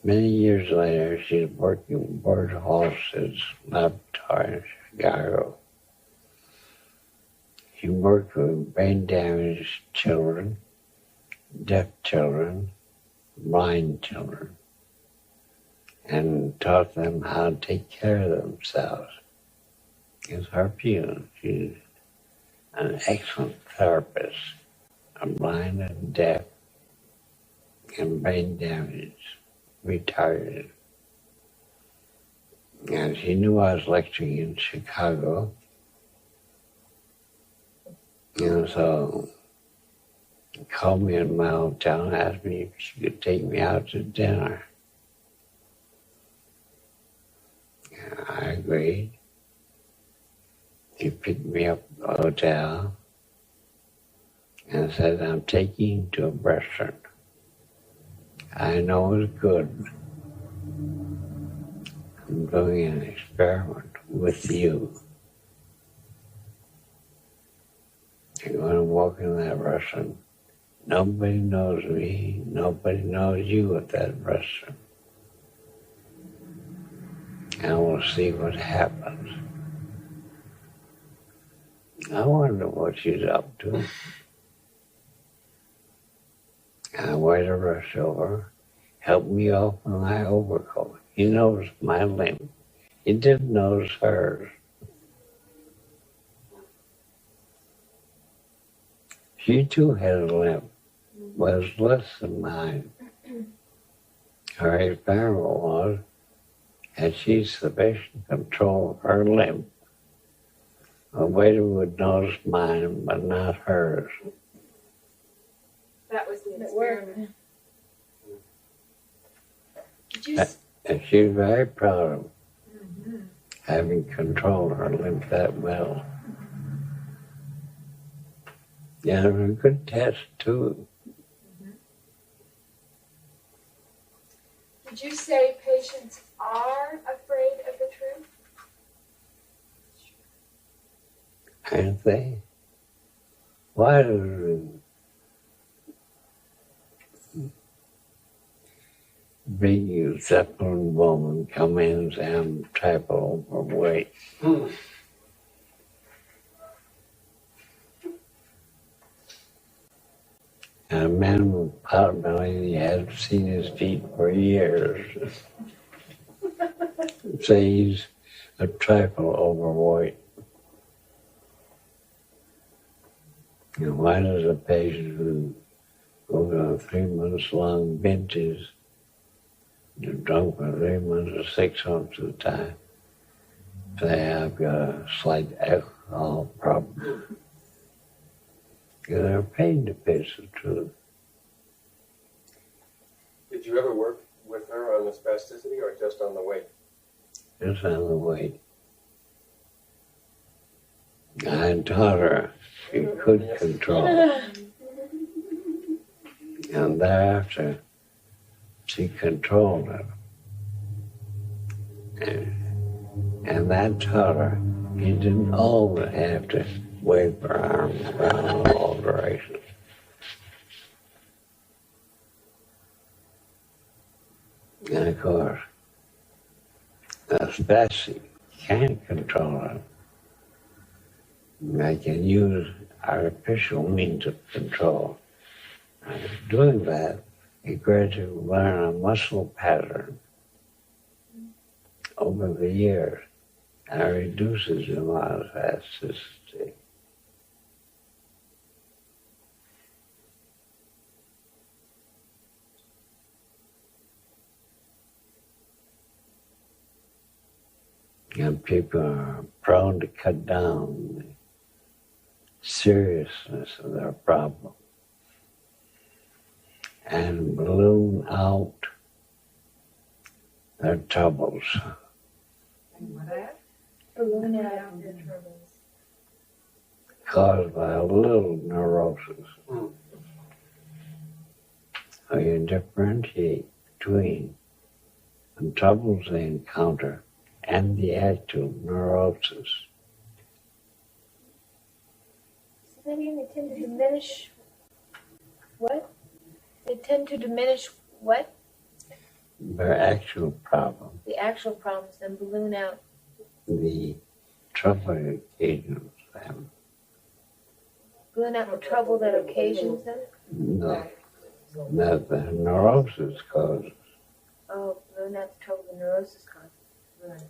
Many years later, she's working Bird Halstead's laboratory in Chicago. She worked with brain-damaged children, deaf children, blind children, and taught them how to take care of themselves. It's her view. She's an excellent therapist, a blind and deaf and brain damaged. Retired. And she knew I was lecturing in Chicago. And so she called me in my hotel and asked me if she could take me out to dinner. And I agreed. She picked me up at the hotel and said, I'm taking you to a restaurant. I know it's good. I'm doing an experiment with you. You're going to walk in that restaurant. Nobody knows me. Nobody knows you at that restaurant. And we'll see what happens. I wonder what she's up to. I wear the rush over, helped me off with my overcoat. He noticed my limp. He didn't notice hers. She too had a limp, but it was less than mine. Her experiment was, had she sufficient control of her limp, a waiter would notice mine, but not hers. That was the experiment. Did you? And she was very proud of having controlled her limp that well. Yeah, it was a good test, too. Did you say patients are afraid of the truth? Aren't they? Why does big Zeppelin woman come in and say, I'm trifle overweight? And a man with pot belly, he hadn't seen his feet for years. Say he's a trifle overweight. And why does a patient who goes on 3 months long binges, you're drunk for 3 months or 6 months at a time, say I've got a slight alcohol problem? Because they're paid to pitch the truth. Did you ever work with her on the spasticity or just on the weight? Just on the weight. I taught her she could control. And thereafter, she controlled it. And that taught her you didn't always have to wave her arms around in all directions. And of course, especially, you can't control it. I can use artificial means of control. And doing that, you gradually learn a muscle pattern over the years, and it reduces the amount of elasticity. And people are prone to cut down the seriousness of their problem and balloon out their troubles. Balloon out their troubles. Caused by a little neurosis. So you differentiate between the troubles they encounter and the actual neurosis. So maybe they tend to diminish what? They tend to diminish what? Their actual problem. The actual problems, then balloon out. The trouble it occasions them. Balloon out the trouble that occasions them? No, that the neurosis causes. Oh, balloon out the trouble the neurosis causes. Right.